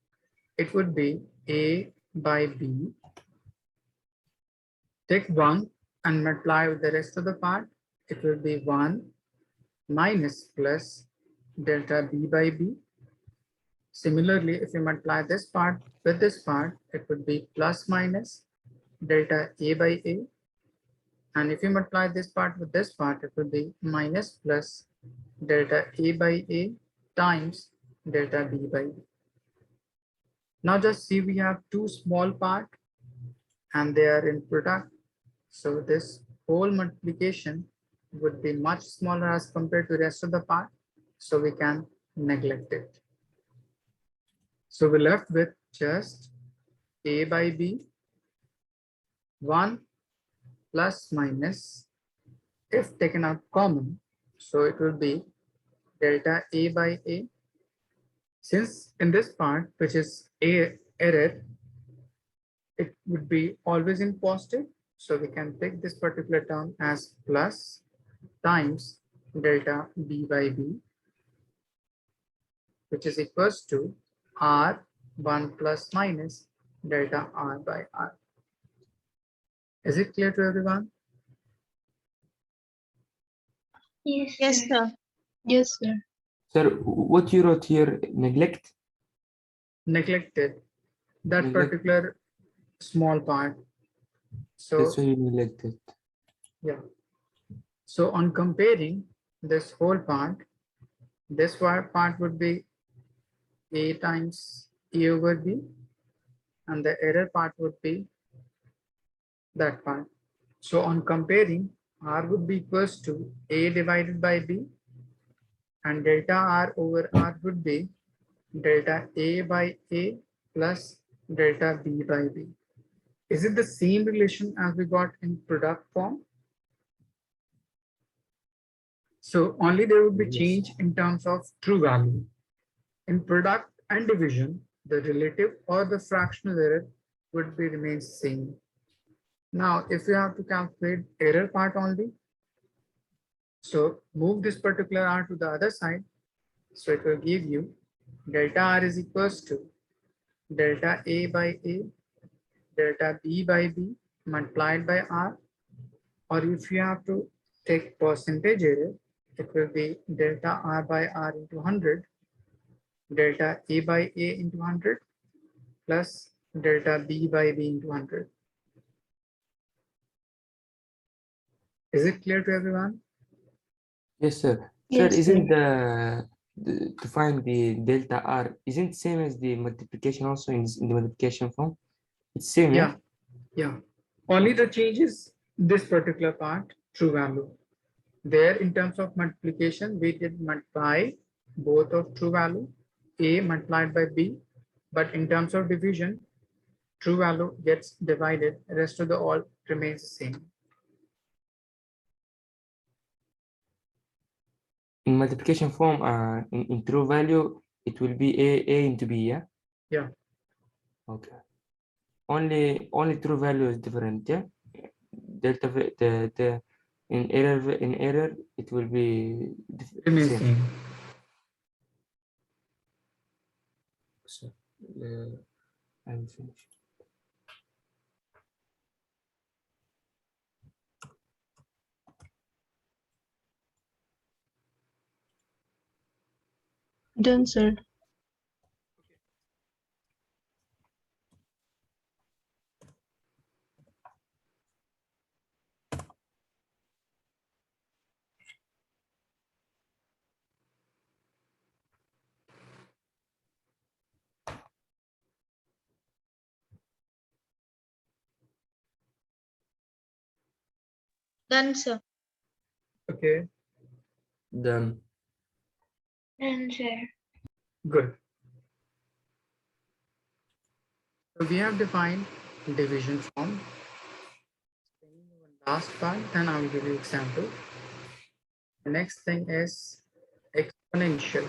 it would be A by B. Take 1 and multiply with the rest of the part. It will be 1 minus plus delta B by B. Similarly, if you multiply this part with this part, it would be plus minus delta A by A. And if you multiply this part with this part, it will be minus plus delta A by A times delta B by B. Now just see, we have two small parts and they are in product. So this whole multiplication would be much smaller as compared to the rest of the part. So we can neglect it. So we're left with just A by B, 1 plus minus, if taken out common, so it will be delta A by A. Since in this part, which is A error, it would be always in positive. So we can take this particular term as plus times delta b by b, which is equals to r1 plus minus delta r by r. Is it clear to everyone? Yes, Yes, sir. sir. Yes, sir. Sir, what you wrote here, neglect? Neglected that Neglect. particular small part. That's So why you neglected. yeah. So on comparing this whole part, this part would be a times a over b, and the error part would be that part. So on comparing, r would be equals to a divided by b, and delta r over r would be delta a by a plus delta b by b. Is it the same relation as we got in product form? So only there would be Yes. change in terms of true value. In product and division, the relative or the fractional error would be remains same. Now, if you have to calculate error part only, so move this particular r to the other side. So it will give you delta r is equals to delta a by a, delta b by b multiplied by r. Or if you have to take percentage error, it will be delta r by r into 100, delta a by a into 100 plus delta b by b into 100. Is it clear to everyone? Yes, sir. Sir, Yes, isn't to find the delta r isn't same as the multiplication also in the multiplication form? It's same, yeah? Yeah. Only the change is this particular part, true value. There in terms of multiplication, we did multiply both of true value, a multiplied by b, but in terms of division, true value gets divided, rest of the all remains the same. In multiplication form, in true value, it will be a into b, yeah? Yeah. Okay. Only true value is different, yeah? Delta the in error it will be Remains same. same. So, I will finish. Done, sir. Done, sir. Okay, Done. Done, sir. good. So we have defined division form. Last part, then I will give you example. The next thing is exponential.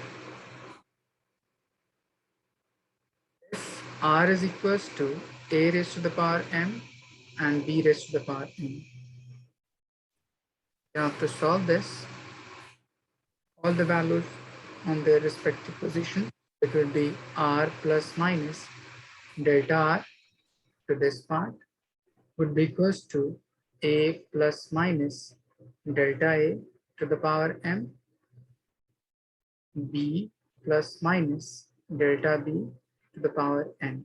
If r is equals to a raised to the power m and b raised to the power n. You have to solve this. All the values on their respective position. It will be r plus minus delta r to this part would be equals to a plus minus delta a to the power m, b plus minus delta b to the power n.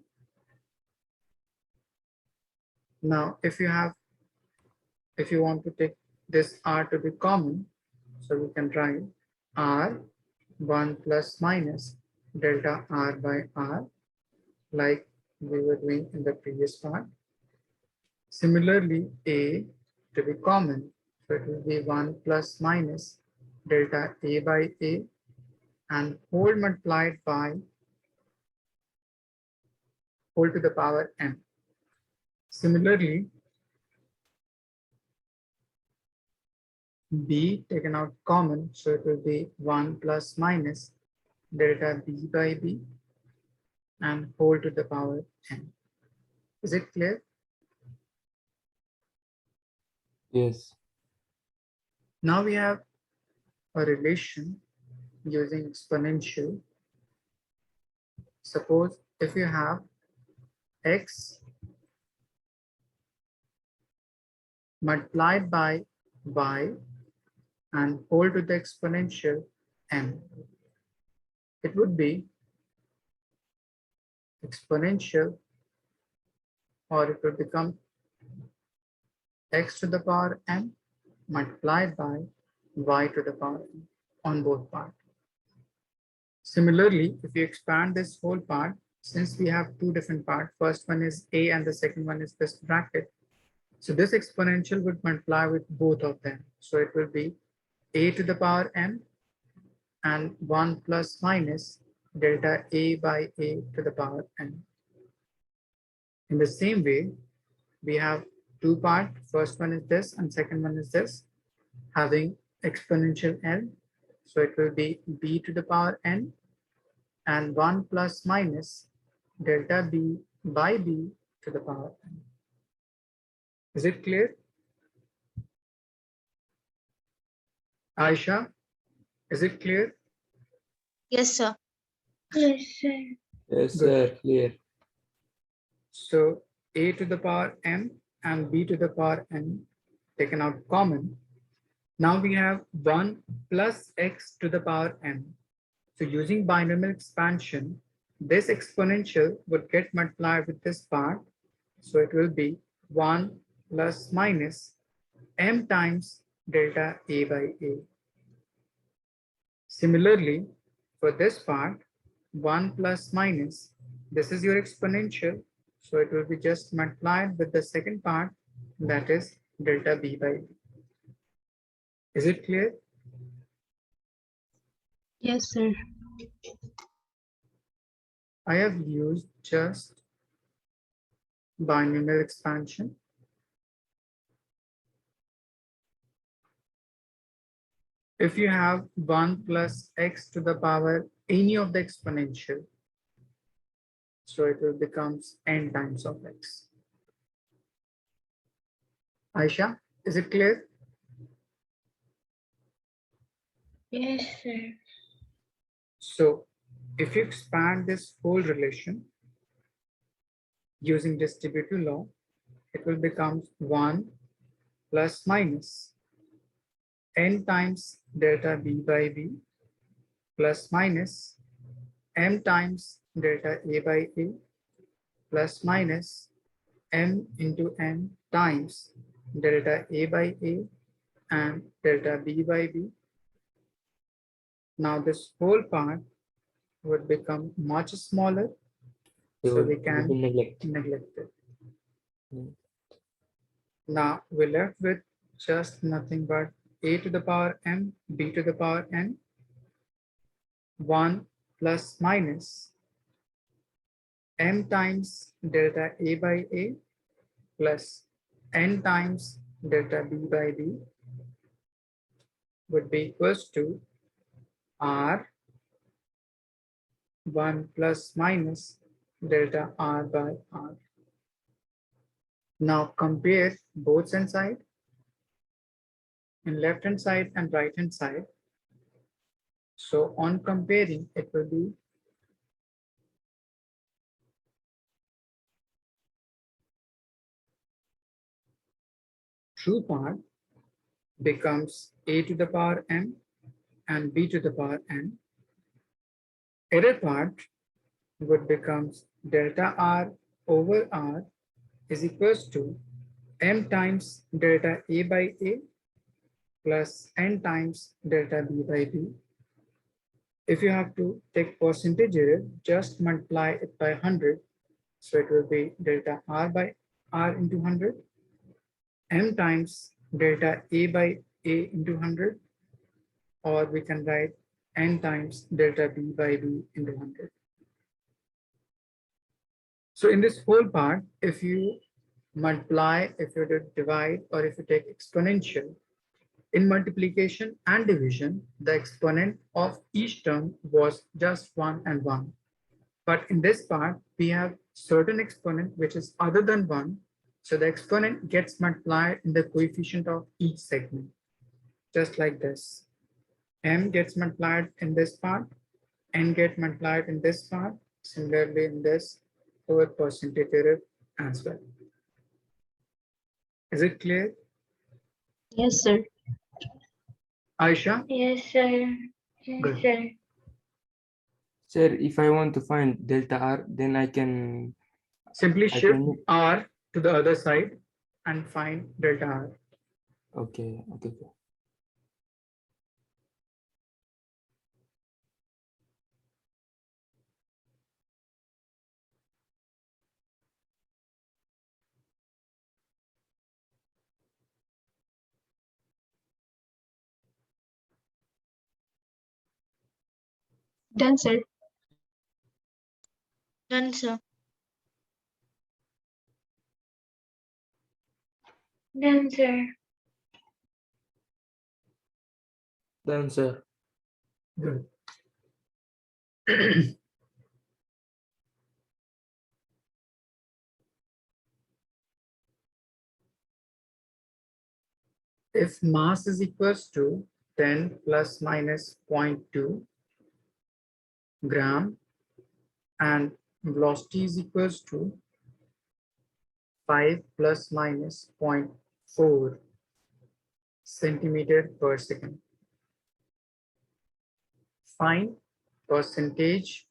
Now, if you want to take this r to be common, so we can write r 1 plus minus delta r by r, like we were doing in the previous part. Similarly, a to be common, so it will be 1 plus minus delta a by a and whole multiplied by whole to the power m. Similarly, b taken out common, so it will be 1 plus minus delta b by b and whole to the power n. Is it clear? Yes. Now we have a relation using exponential. Suppose if you have x multiplied by y and whole to the exponential m, it would be exponential, or it would become x to the power m multiplied by y to the power m on both parts. Similarly, if you expand this whole part, since we have two different parts, first one is a and the second one is this bracket. So this exponential would multiply with both of them. So it will be a to the power m and 1 plus minus delta a by a to the power n. In the same way, we have two parts. First one is this and second one is this, having exponential l. So it will be b to the power n and 1 plus minus delta b by b to the power n. Is it clear? Aisha, is it clear? Yes, sir. Yes, sir. Yes, Good. sir. Clear. So a to the power m and b to the power n taken out common. Now we have 1 plus x to the power n. So using binomial expansion, this exponential would get multiplied with this part. So it will be 1 plus minus m times delta a by a. Similarly, for this part, 1 plus minus, this is your exponential. So it will be just multiplied with the second part, that is delta b by b. Is it clear? Yes, sir. I have used just binomial expansion. If you have 1 plus x to the power any of the exponential, so it will becomes n times of x. Aisha, is it clear? Yes, sir. So if you expand this whole relation using distributive law, it will become 1 plus minus n times delta b by b plus minus m times delta a by a plus minus m into n times delta a by a and delta b by b. Now this whole part would become much smaller, so we can neglect. neglect it. Mm. Now we're left with just nothing but a to the power m, b to the power n, 1 plus minus m times delta a by a plus n times delta b by b would be equals to r 1 plus minus delta r by r. Now compare both side in left hand side and right hand side. So on comparing, it will be true part becomes a to the power m and b to the power n. Error part would becomes delta r over r is equals to m times delta a by a plus n times delta b by b. If you have to take percentage error, just multiply it by 100. So it will be delta r by r into 100, m times delta a by a into 100, or we can write n times delta b by b into 100. So in this whole part, if you multiply, if you divide, or if you take exponential, in multiplication and division, the exponent of each term was just 1 and 1. But in this part, we have certain exponent which is other than 1. So the exponent gets multiplied in the coefficient of each segment, just like this. M gets multiplied in this part, N get multiplied in this part, similarly in this over percentage error as well. Is it clear? Yes, sir. Aisha? Yes, sir. Yes, Good. sir. Sir, if I want to find delta R, then I can Simply I shift can R to the other side and find delta R. okay, okay. Done, sir. Done, sir. Done, sir. Done, sir. Good. If mass is equals to 10 plus minus 0.2 gram and velocity is equals to 5 plus minus 0.4 centimeter per second. Find percentage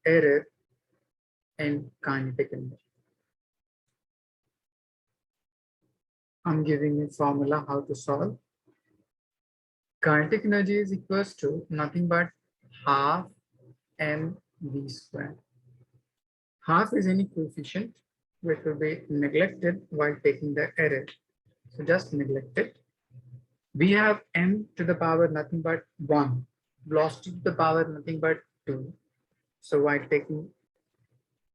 error in kinetic energy. I'm giving you formula how to solve. Kinetic energy is equals to nothing but half mv squared. Half is any coefficient which will be neglected while taking the error. So just neglect it. We have m to the power nothing but 1, velocity to the power nothing but 2. So while taking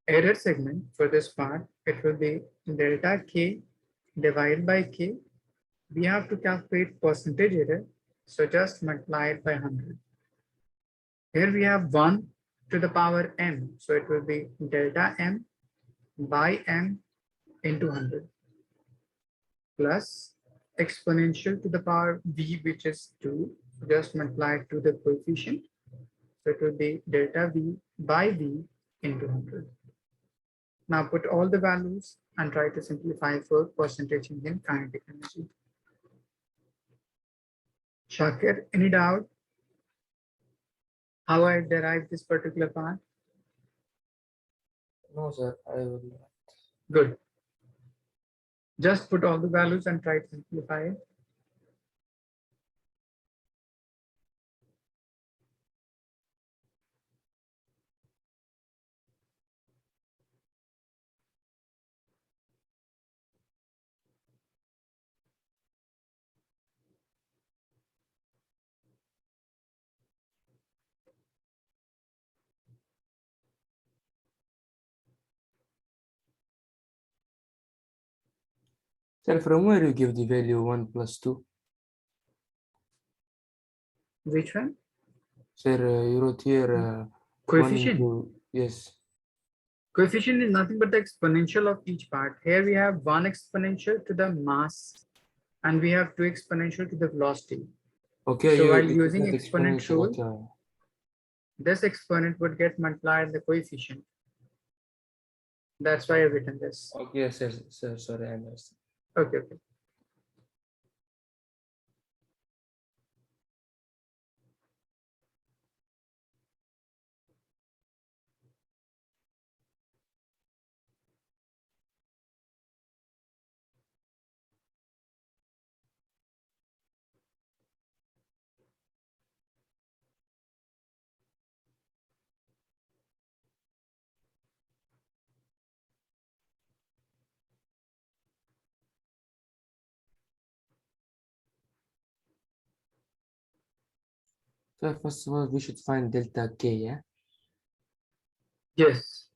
error segment for this part, it will be delta k divided by k. We have to calculate percentage error, so just multiply it by 100. Here we have 1 to the power m, so it will be delta m by m into 100 plus exponential to the power v, which is 2, just multiply it to the coefficient, so it will be delta v by v into 100. Now put all the values and try to simplify for percentage change in kinetic energy. Shakir, any doubt how I derived this particular part? No, sir, I will. Good. Just put all the values and try to simplify it. Sir, from where you give the value 1 plus 2? Which one? Sir, you wrote here 1 Coefficient. into, yes. Coefficient is nothing but the exponential of each part. Here we have 1 exponential to the mass and we have 2 exponential to the velocity. Okay, So while you took using that exponent exponential. rule, Okay. this exponent would get multiplied in the coefficient. That's why I've written this. Okay, sir, sorry, I understand. Okay, okay. So first of all, we should find delta k, yeah? Yes.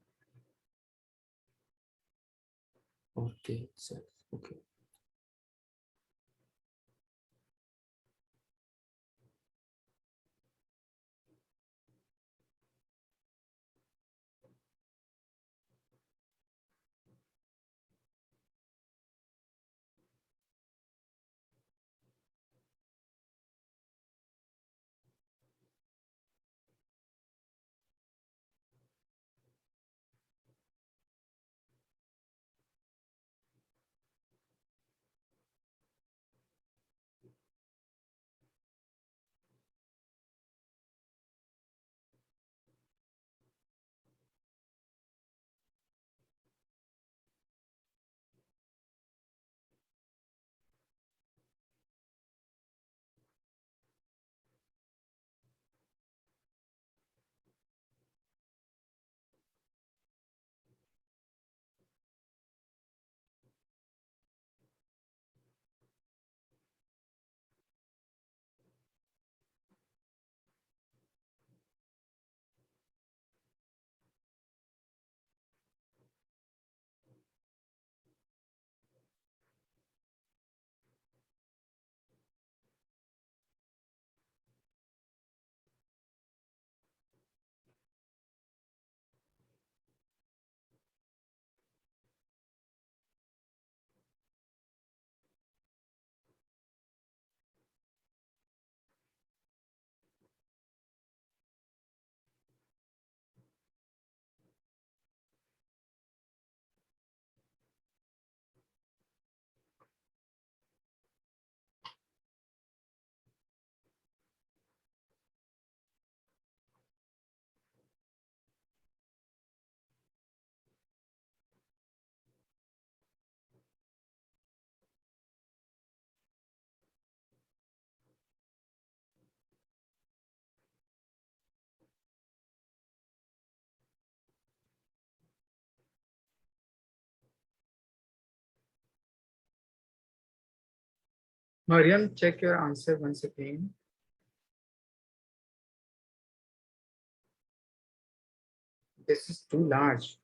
Okay, so, okay. Mariam, check your answer once again. This is too large.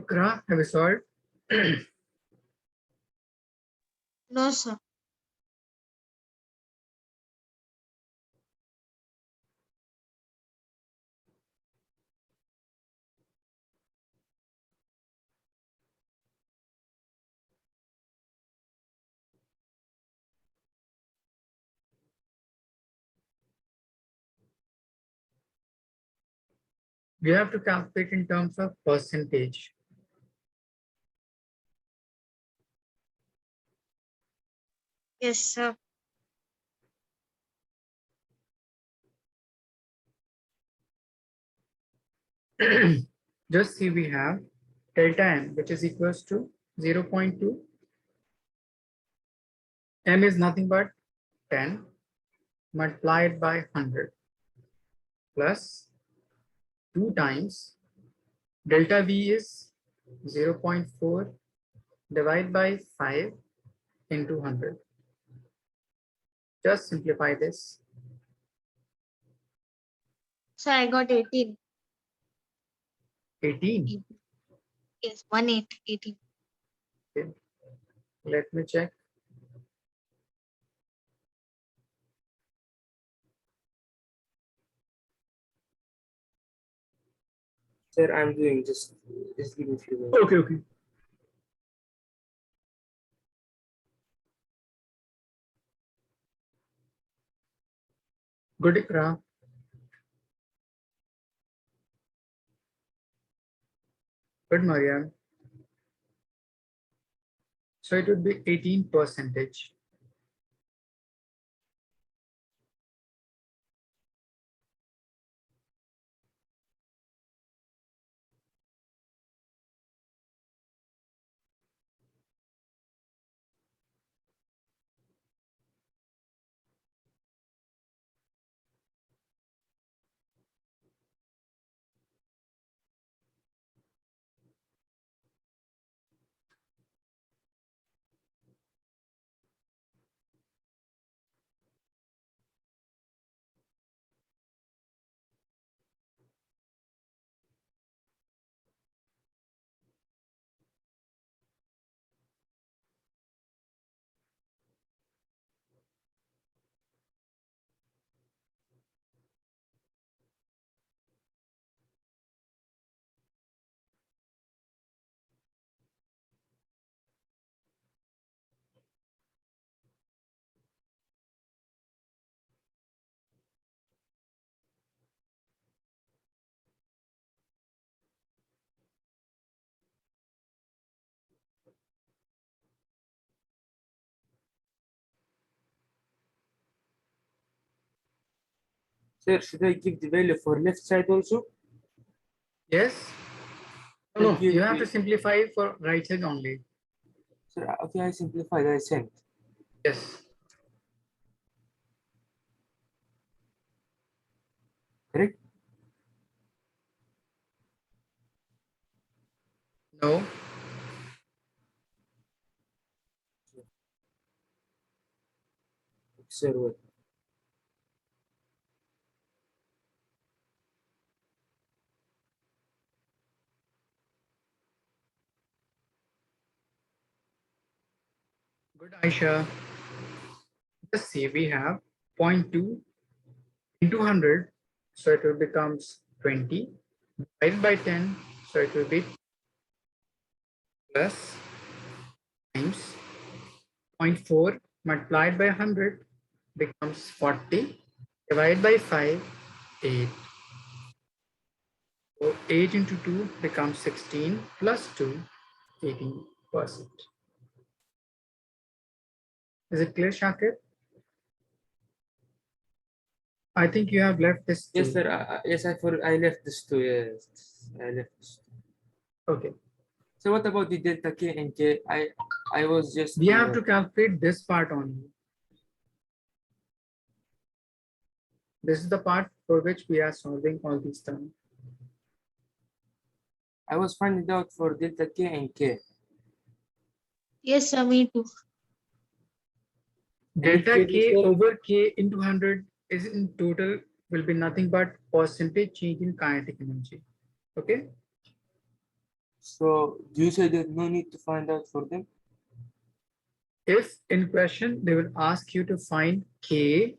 Ikra, have you solved? No, sir. We have to calculate in terms of percentage. Yes, sir. Just see, we have delta m, which is equals to 0.2. M is nothing but 10 multiplied by 100 plus 2 times delta V is 0.4 divided by 5 into 100. Just simplify this. So I got 18. 18. Yes, 18. Okay. Let me check. Sir, I'm doing just give me a few minutes. Okay. Good, Ikra. Good, Mariam. So it would be 18 percentage. Sir, should I give the value for left side also? Yes. No, Give you have the- to simplify for right side only. Sir, okay, I simplified, I sent. Yes. Correct? No. Sir, what? Good, Aisha. Let's see, we have 0.2 into 100, so it will becomes 20 divided by 10, so it will be plus times 0.4 multiplied by 100 becomes 40 divided by 5, 8. So 8 into 2 becomes 16 plus 2, 18%. Is it clear, Shakir? I think you have left this Yes, too. sir. Yes, I left this too. Yes, I left this too. Okay. So what about the delta K and K? I was just. We have to calculate this part only. This is the part for which we are solving all these terms. I was finding out for delta K and K. Yes, sir, me too. Delta Which K sir? over K into 100 is in total will be nothing but percentage change in kinetic energy. Okay. So do you say that no need to find out for them? If in question, they will ask you to find K,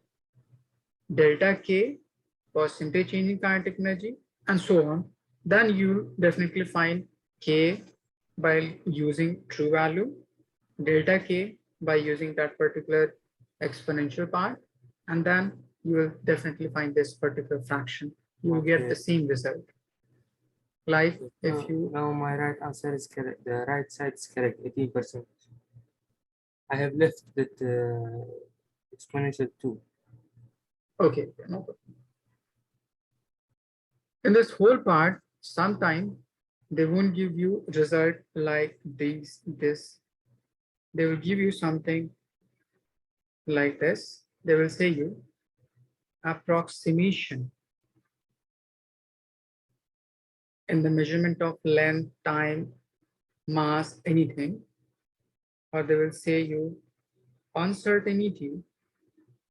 delta K, percentage change in kinetic energy, and so on, then you definitely find K by using true value, delta K by using that particular exponential part, and then you will definitely find this particular fraction. You will get Okay. the same result. Like if you, Now my right answer is correct. The right side is correct, 80%. I have left that exponential 2. okay, no problem. In this whole part, sometime they won't give you result like this. They will give you something like this. They will say you approximation in the measurement of length, time, mass, anything, or they will say you uncertainty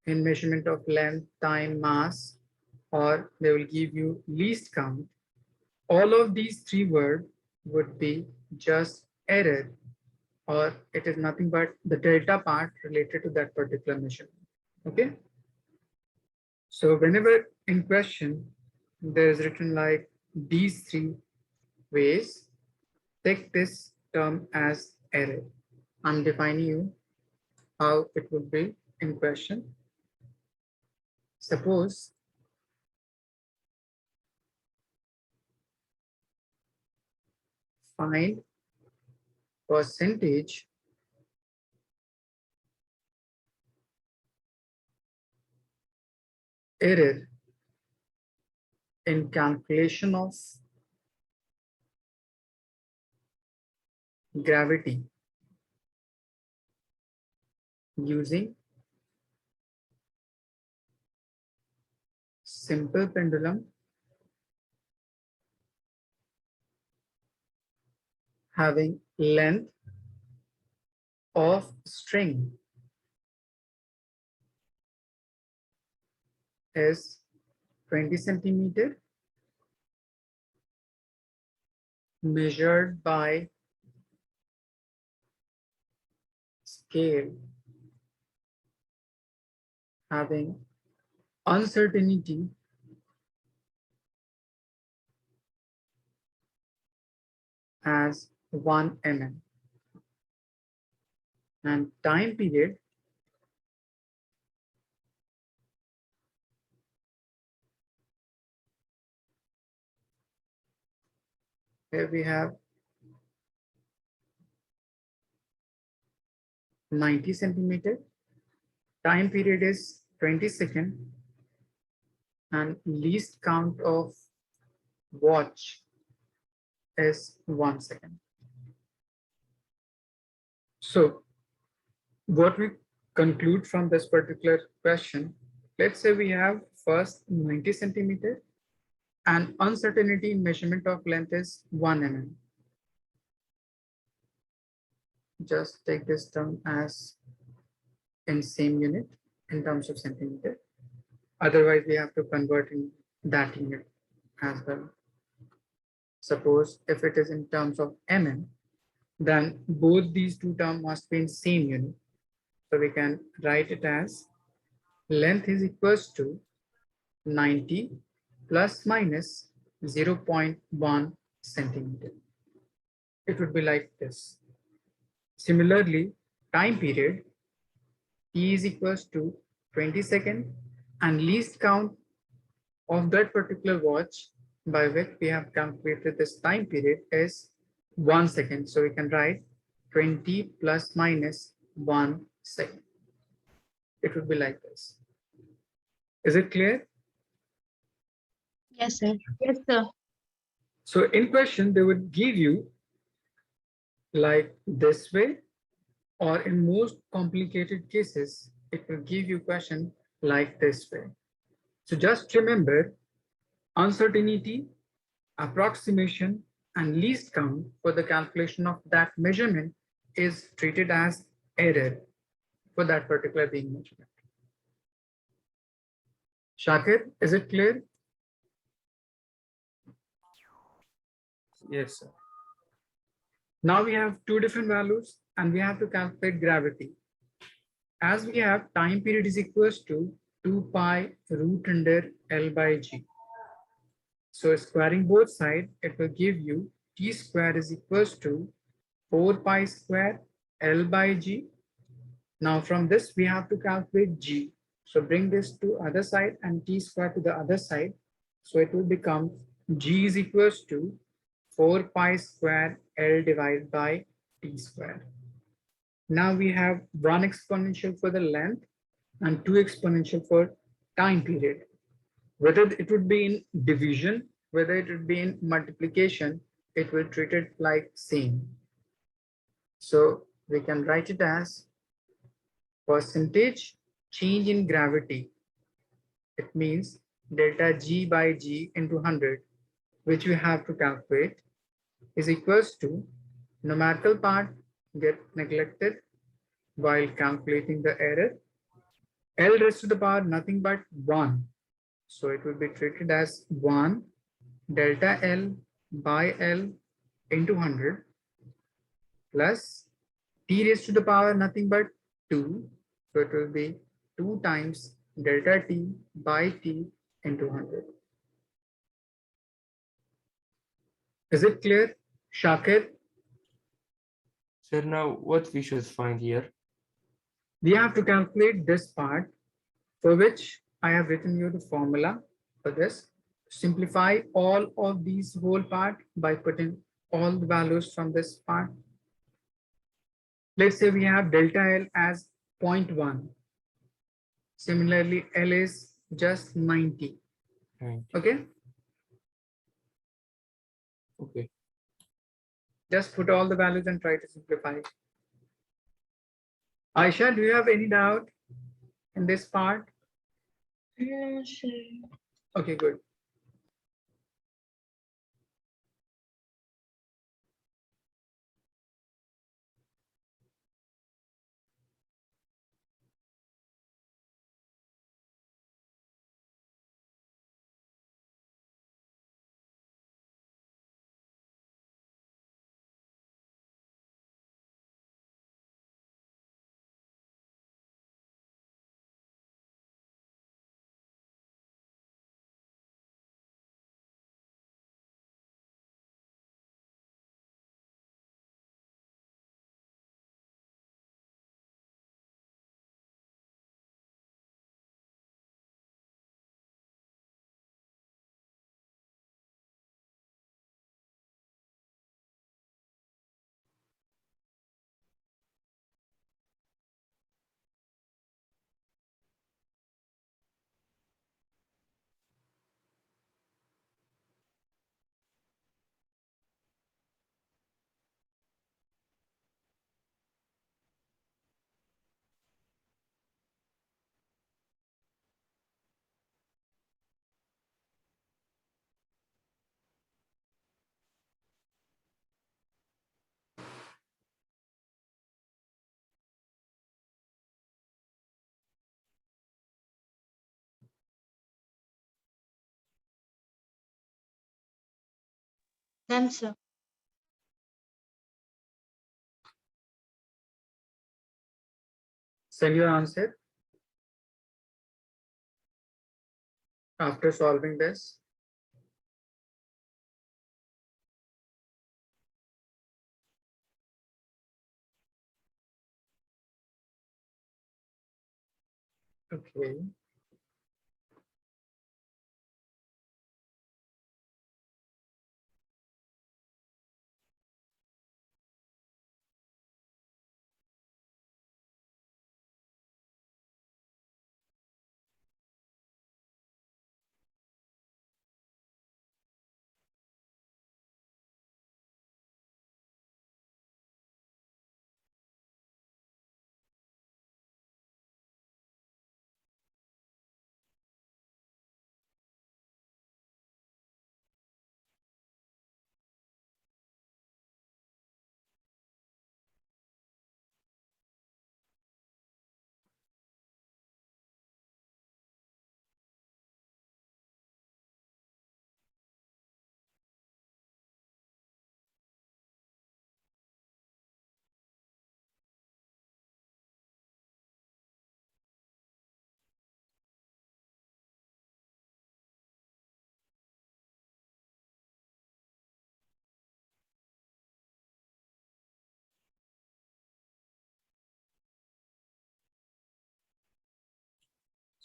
in measurement of length, time, mass, or they will give you least count. All of these three words would be just error, or it is nothing but the delta part related to that particular measurement. Okay. So whenever in question, there is written like these three ways, take this term as error. I'm defining you how it would be in question. Suppose find percentage error in calculation of gravity using simple pendulum having length of string is 20 centimeter measured by scale having uncertainty as 1 mm and time period here we have 90 centimeter, time period is 20 seconds, and least count of watch is 1 second. So what we conclude from this particular question, let's say we have first 90 centimeter and uncertainty in measurement of length is 1 mm. Just take this term as in same unit in terms of centimeter. Otherwise, we have to convert in that unit as well. Suppose if it is in terms of mm, then both these two terms must be in same unit. So we can write it as length is equals to 90 plus minus 0.1 centimeter. It would be like this. Similarly, time period T is equals to 20 seconds and least count of that particular watch by which we have calculated this time period is 1 second. So we can write 20 plus minus 1 second. It would be like this. Is it clear? Yes, sir. Yes, sir. So in question, they would give you like this way, or in most complicated cases, it will give you question like this way. So just remember uncertainty, approximation, and least count for the calculation of that measurement is treated as error for that particular being measurement. Shakir, is it clear? Yes, sir. Now we have two different values and we have to calculate gravity. As we have time period is equals to 2 pi root under L by G. So squaring both sides, it will give you T square is equals to 4 pi square L by G. Now from this, we have to calculate G. So bring this to other side and T square to the other side. So it will become G is equals to 4 pi square L divided by T square. Now we have one exponential for the length and two exponential for time period. Whether it would be in division, whether it would be in multiplication, it will treat it like same. So we can write it as percentage change in gravity. It means delta G by G into 100, which we have to calculate, is equals to numerical part get neglected while calculating the error. L raised to the power nothing but 1. So it will be treated as 1 delta L by L into 100 plus T raised to the power nothing but 2. So it will be 2 times delta T by T into 100. Is it clear, Shakir? Sir, now what we should find here? We have to calculate this part, for which I have written you the formula for this. Simplify all of these whole part by putting all the values from this part. Let's say we have delta L as 0.1. Similarly, L is just 90. Right. Okay. Okay. Just put all the values and try to simplify. Aisha, do you have any doubt in this part? No, sir. Okay, good. Done, sir. Send your answer after solving this. Okay.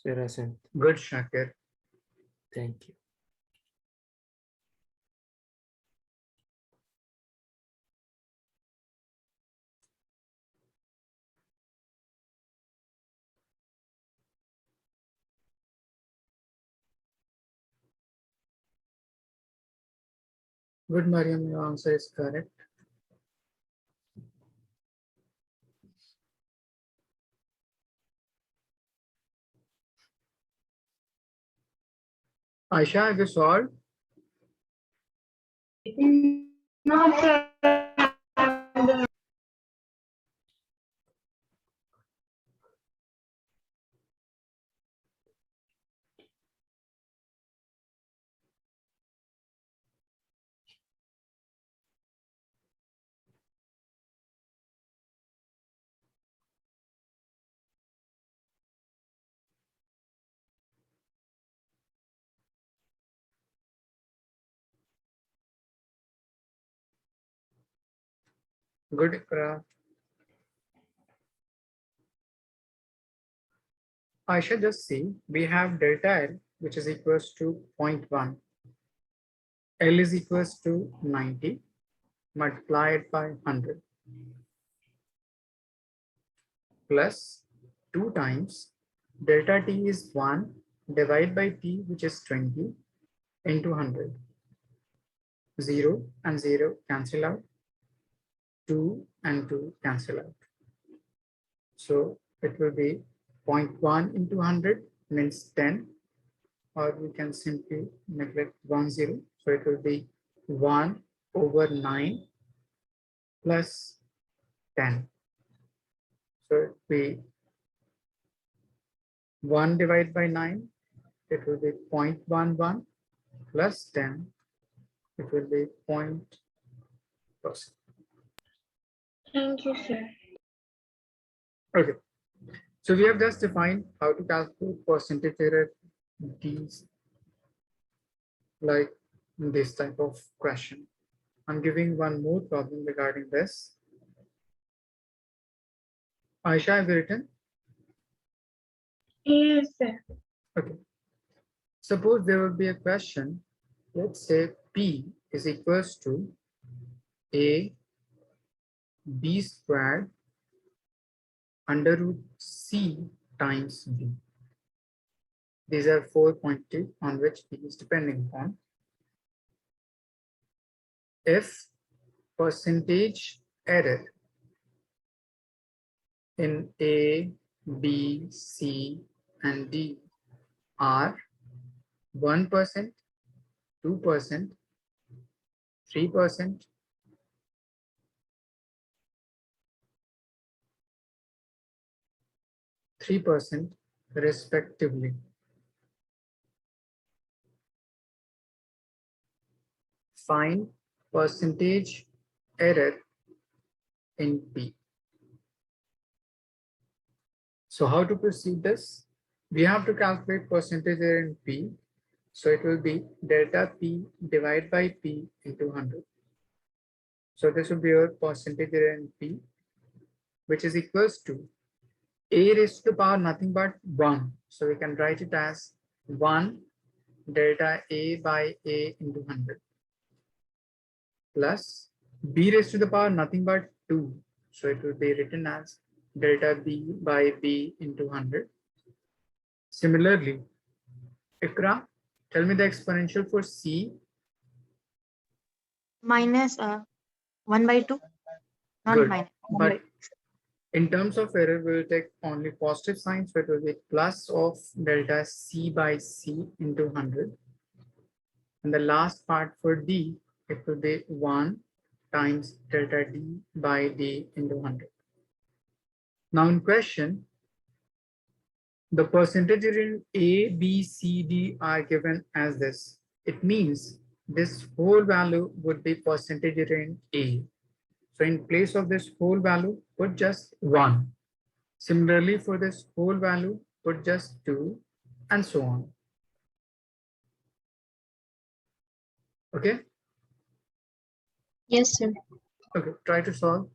Sir, Asant. Good, Shakir. Thank you. Good, Mariam. Your answer is correct. Aisha, have you solved? No, sir. Good, Ikra. Aisha, just see, we have delta L, which is equals to 0.1. L is equals to 90 multiplied by 100 plus 2 times delta T is 1 divided by T, which is 20 into 100. 0 and 0 cancel out. 2 and 2 cancel out. So it will be 0.1 into 100 means 10, or we can simply neglect 1 0. So it will be 1 over 9 plus 10. So it will be 1 divided by 9, it will be 0.11 plus 10, it will be 0.%. Thank you, sir. Okay. So we have just defined how to calculate percentage error, these like this type of question. I'm giving one more problem regarding this. Aisha, have you written? Yes, sir. Okay. Suppose there will be a question. Let's say P is equals to A B squared under root C times B. These are 4 pointers on which P is depending upon. If percentage error in A, B, C, and D are 1%, 2%, 3%, 3% respectively. Find percentage error in P. So how to proceed this? We have to calculate percentage error in P. So it will be delta P divided by P into 100. So this will be your percentage error in P, which is equals to A raised to the power nothing but 1. So we can write it as 1 delta A by A into 100 plus B raised to the power nothing but 2. So it will be written as delta B by B into 100. Similarly, Ikra, tell me the exponential for C. Minus 1/2. Not Good. minus. But in terms of error, we will take only positive sign. So it will be plus of delta C by C into 100. And the last part for D, it will be 1 times delta D by D into 100. Now in question, the percentage in A, B, C, D are given as this. It means this whole value would be percentage in A. So in place of this whole value, put just 1. Similarly, for this whole value, put just 2 and so on. Okay? Yes, sir. Okay, try to solve.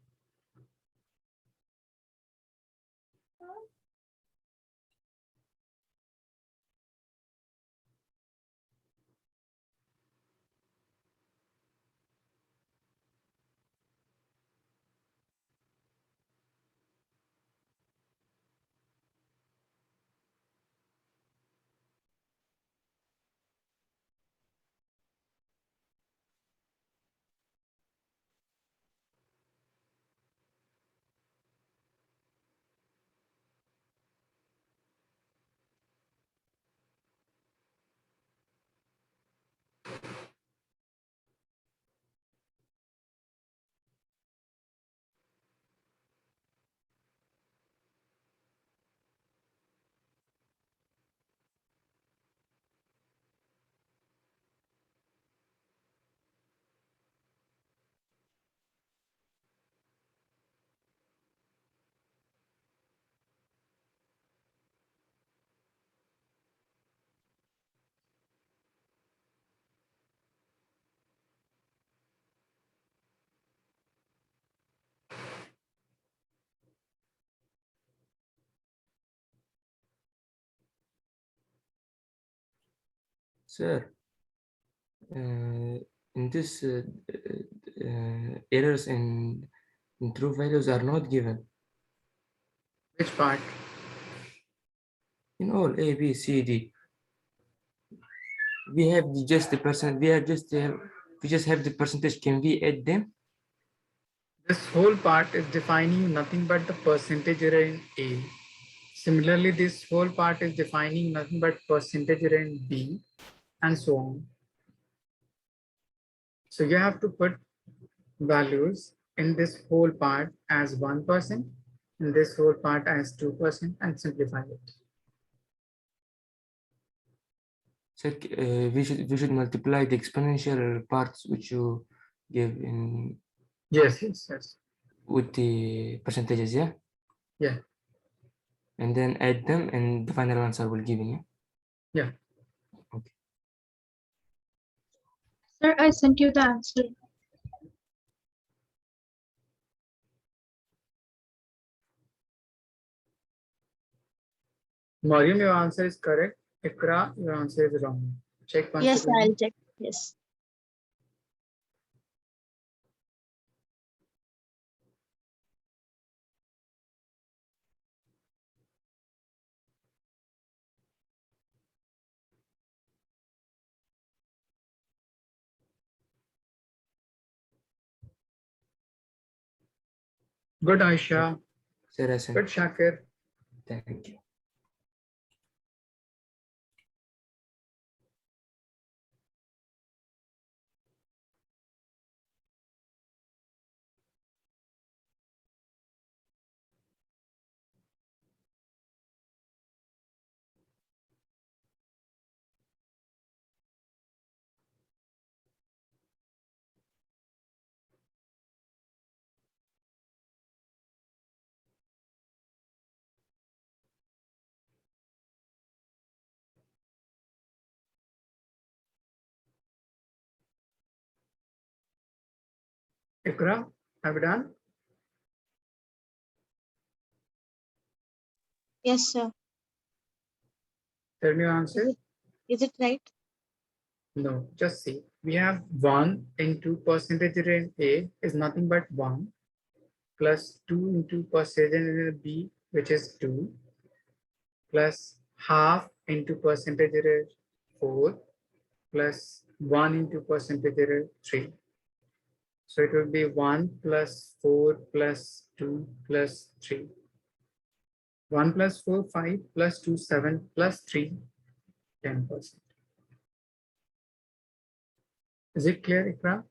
Sir, in this errors in true values are not given. Which part? In all A, B, C, D, we have just the percent. We just have the percentage. Can we add them? This whole part is defining nothing but the percentage error in A. Similarly, this whole part is defining nothing but percentage error in B and so on. So you have to put values in this whole part as 1%, in this whole part as 2% and simplify it. So we should multiply the exponential parts which you give in Yes, yes, yes. with the percentages, yeah, Yeah, and then add them, and the final answer will give you. yeah. Okay. Sir, I sent you the answer. Mariam, your answer is correct. Ikra, your answer is wrong. Check once Yes, again. I'll check. Yes. Good, Aisha. Sir, I sent. Good, Shakir. Thank you. Ikra, have you done? Yes, sir. Tell me your answer. Is it right? No, just see. We have 1 into percentage in A is nothing but 1 plus 2 into percentage in B, which is 2, plus half into percentage error 4, plus 1 into percentage error 3. So it will be 1 plus 4 plus 2 plus 3. 1 plus 4, 5 plus 2, 7 plus 3, 10%. Is it clear, Ikra?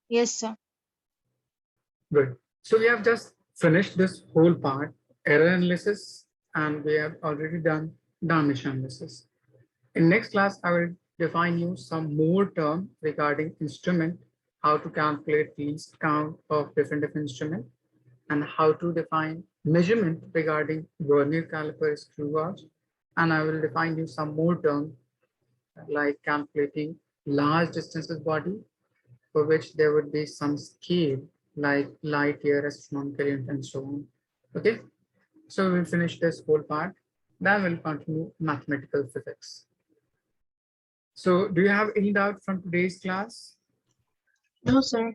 Yes, sir. Good. So we have just finished this whole part, error analysis, and we have already done dimension analysis. In next class, I will define you some more term regarding instrument, how to calculate least count of different instrument, and how to define measurement regarding vernier caliper screw gauge. And I will define you some more term like calculating large distances body, for which there would be some scale like light year, astronomical unit, and so on. Okay, so we'll finish this whole part. Then we'll continue mathematical physics. So do you have any doubt from today's class? No, sir.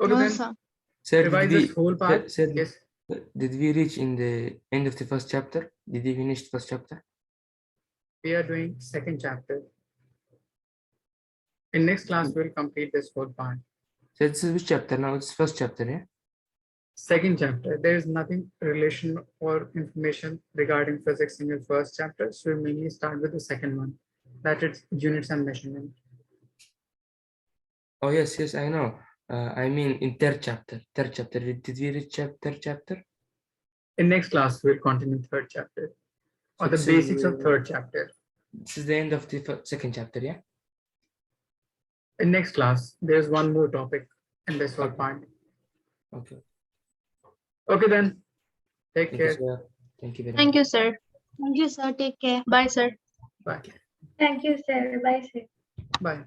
Okay, No, then sir. Sir, revise did this whole part. sir, Yes, did we reach in the end of the first chapter? Did we finish the first chapter? we are doing second chapter. In next class, we'll complete this whole part. So this is which chapter now? It's first chapter, yeah? Second chapter, there is nothing relation or information regarding physics in your first chapter. So we mainly start with the second one, that is units and measurement. Oh yes, yes, I know. I mean in third chapter. Did we reach third chapter? In next class, we'll continue third chapter or So the this basics is, of third chapter. This is the end of the second chapter, yeah? In next class, there's one more topic in this whole Okay. part. Okay. Okay, then. Take Thank you, care. sir. Thank you very Thank much. you, sir. Thank you, sir. Take care. Bye, sir. Bye. Thank you, sir. Bye, sir. Bye.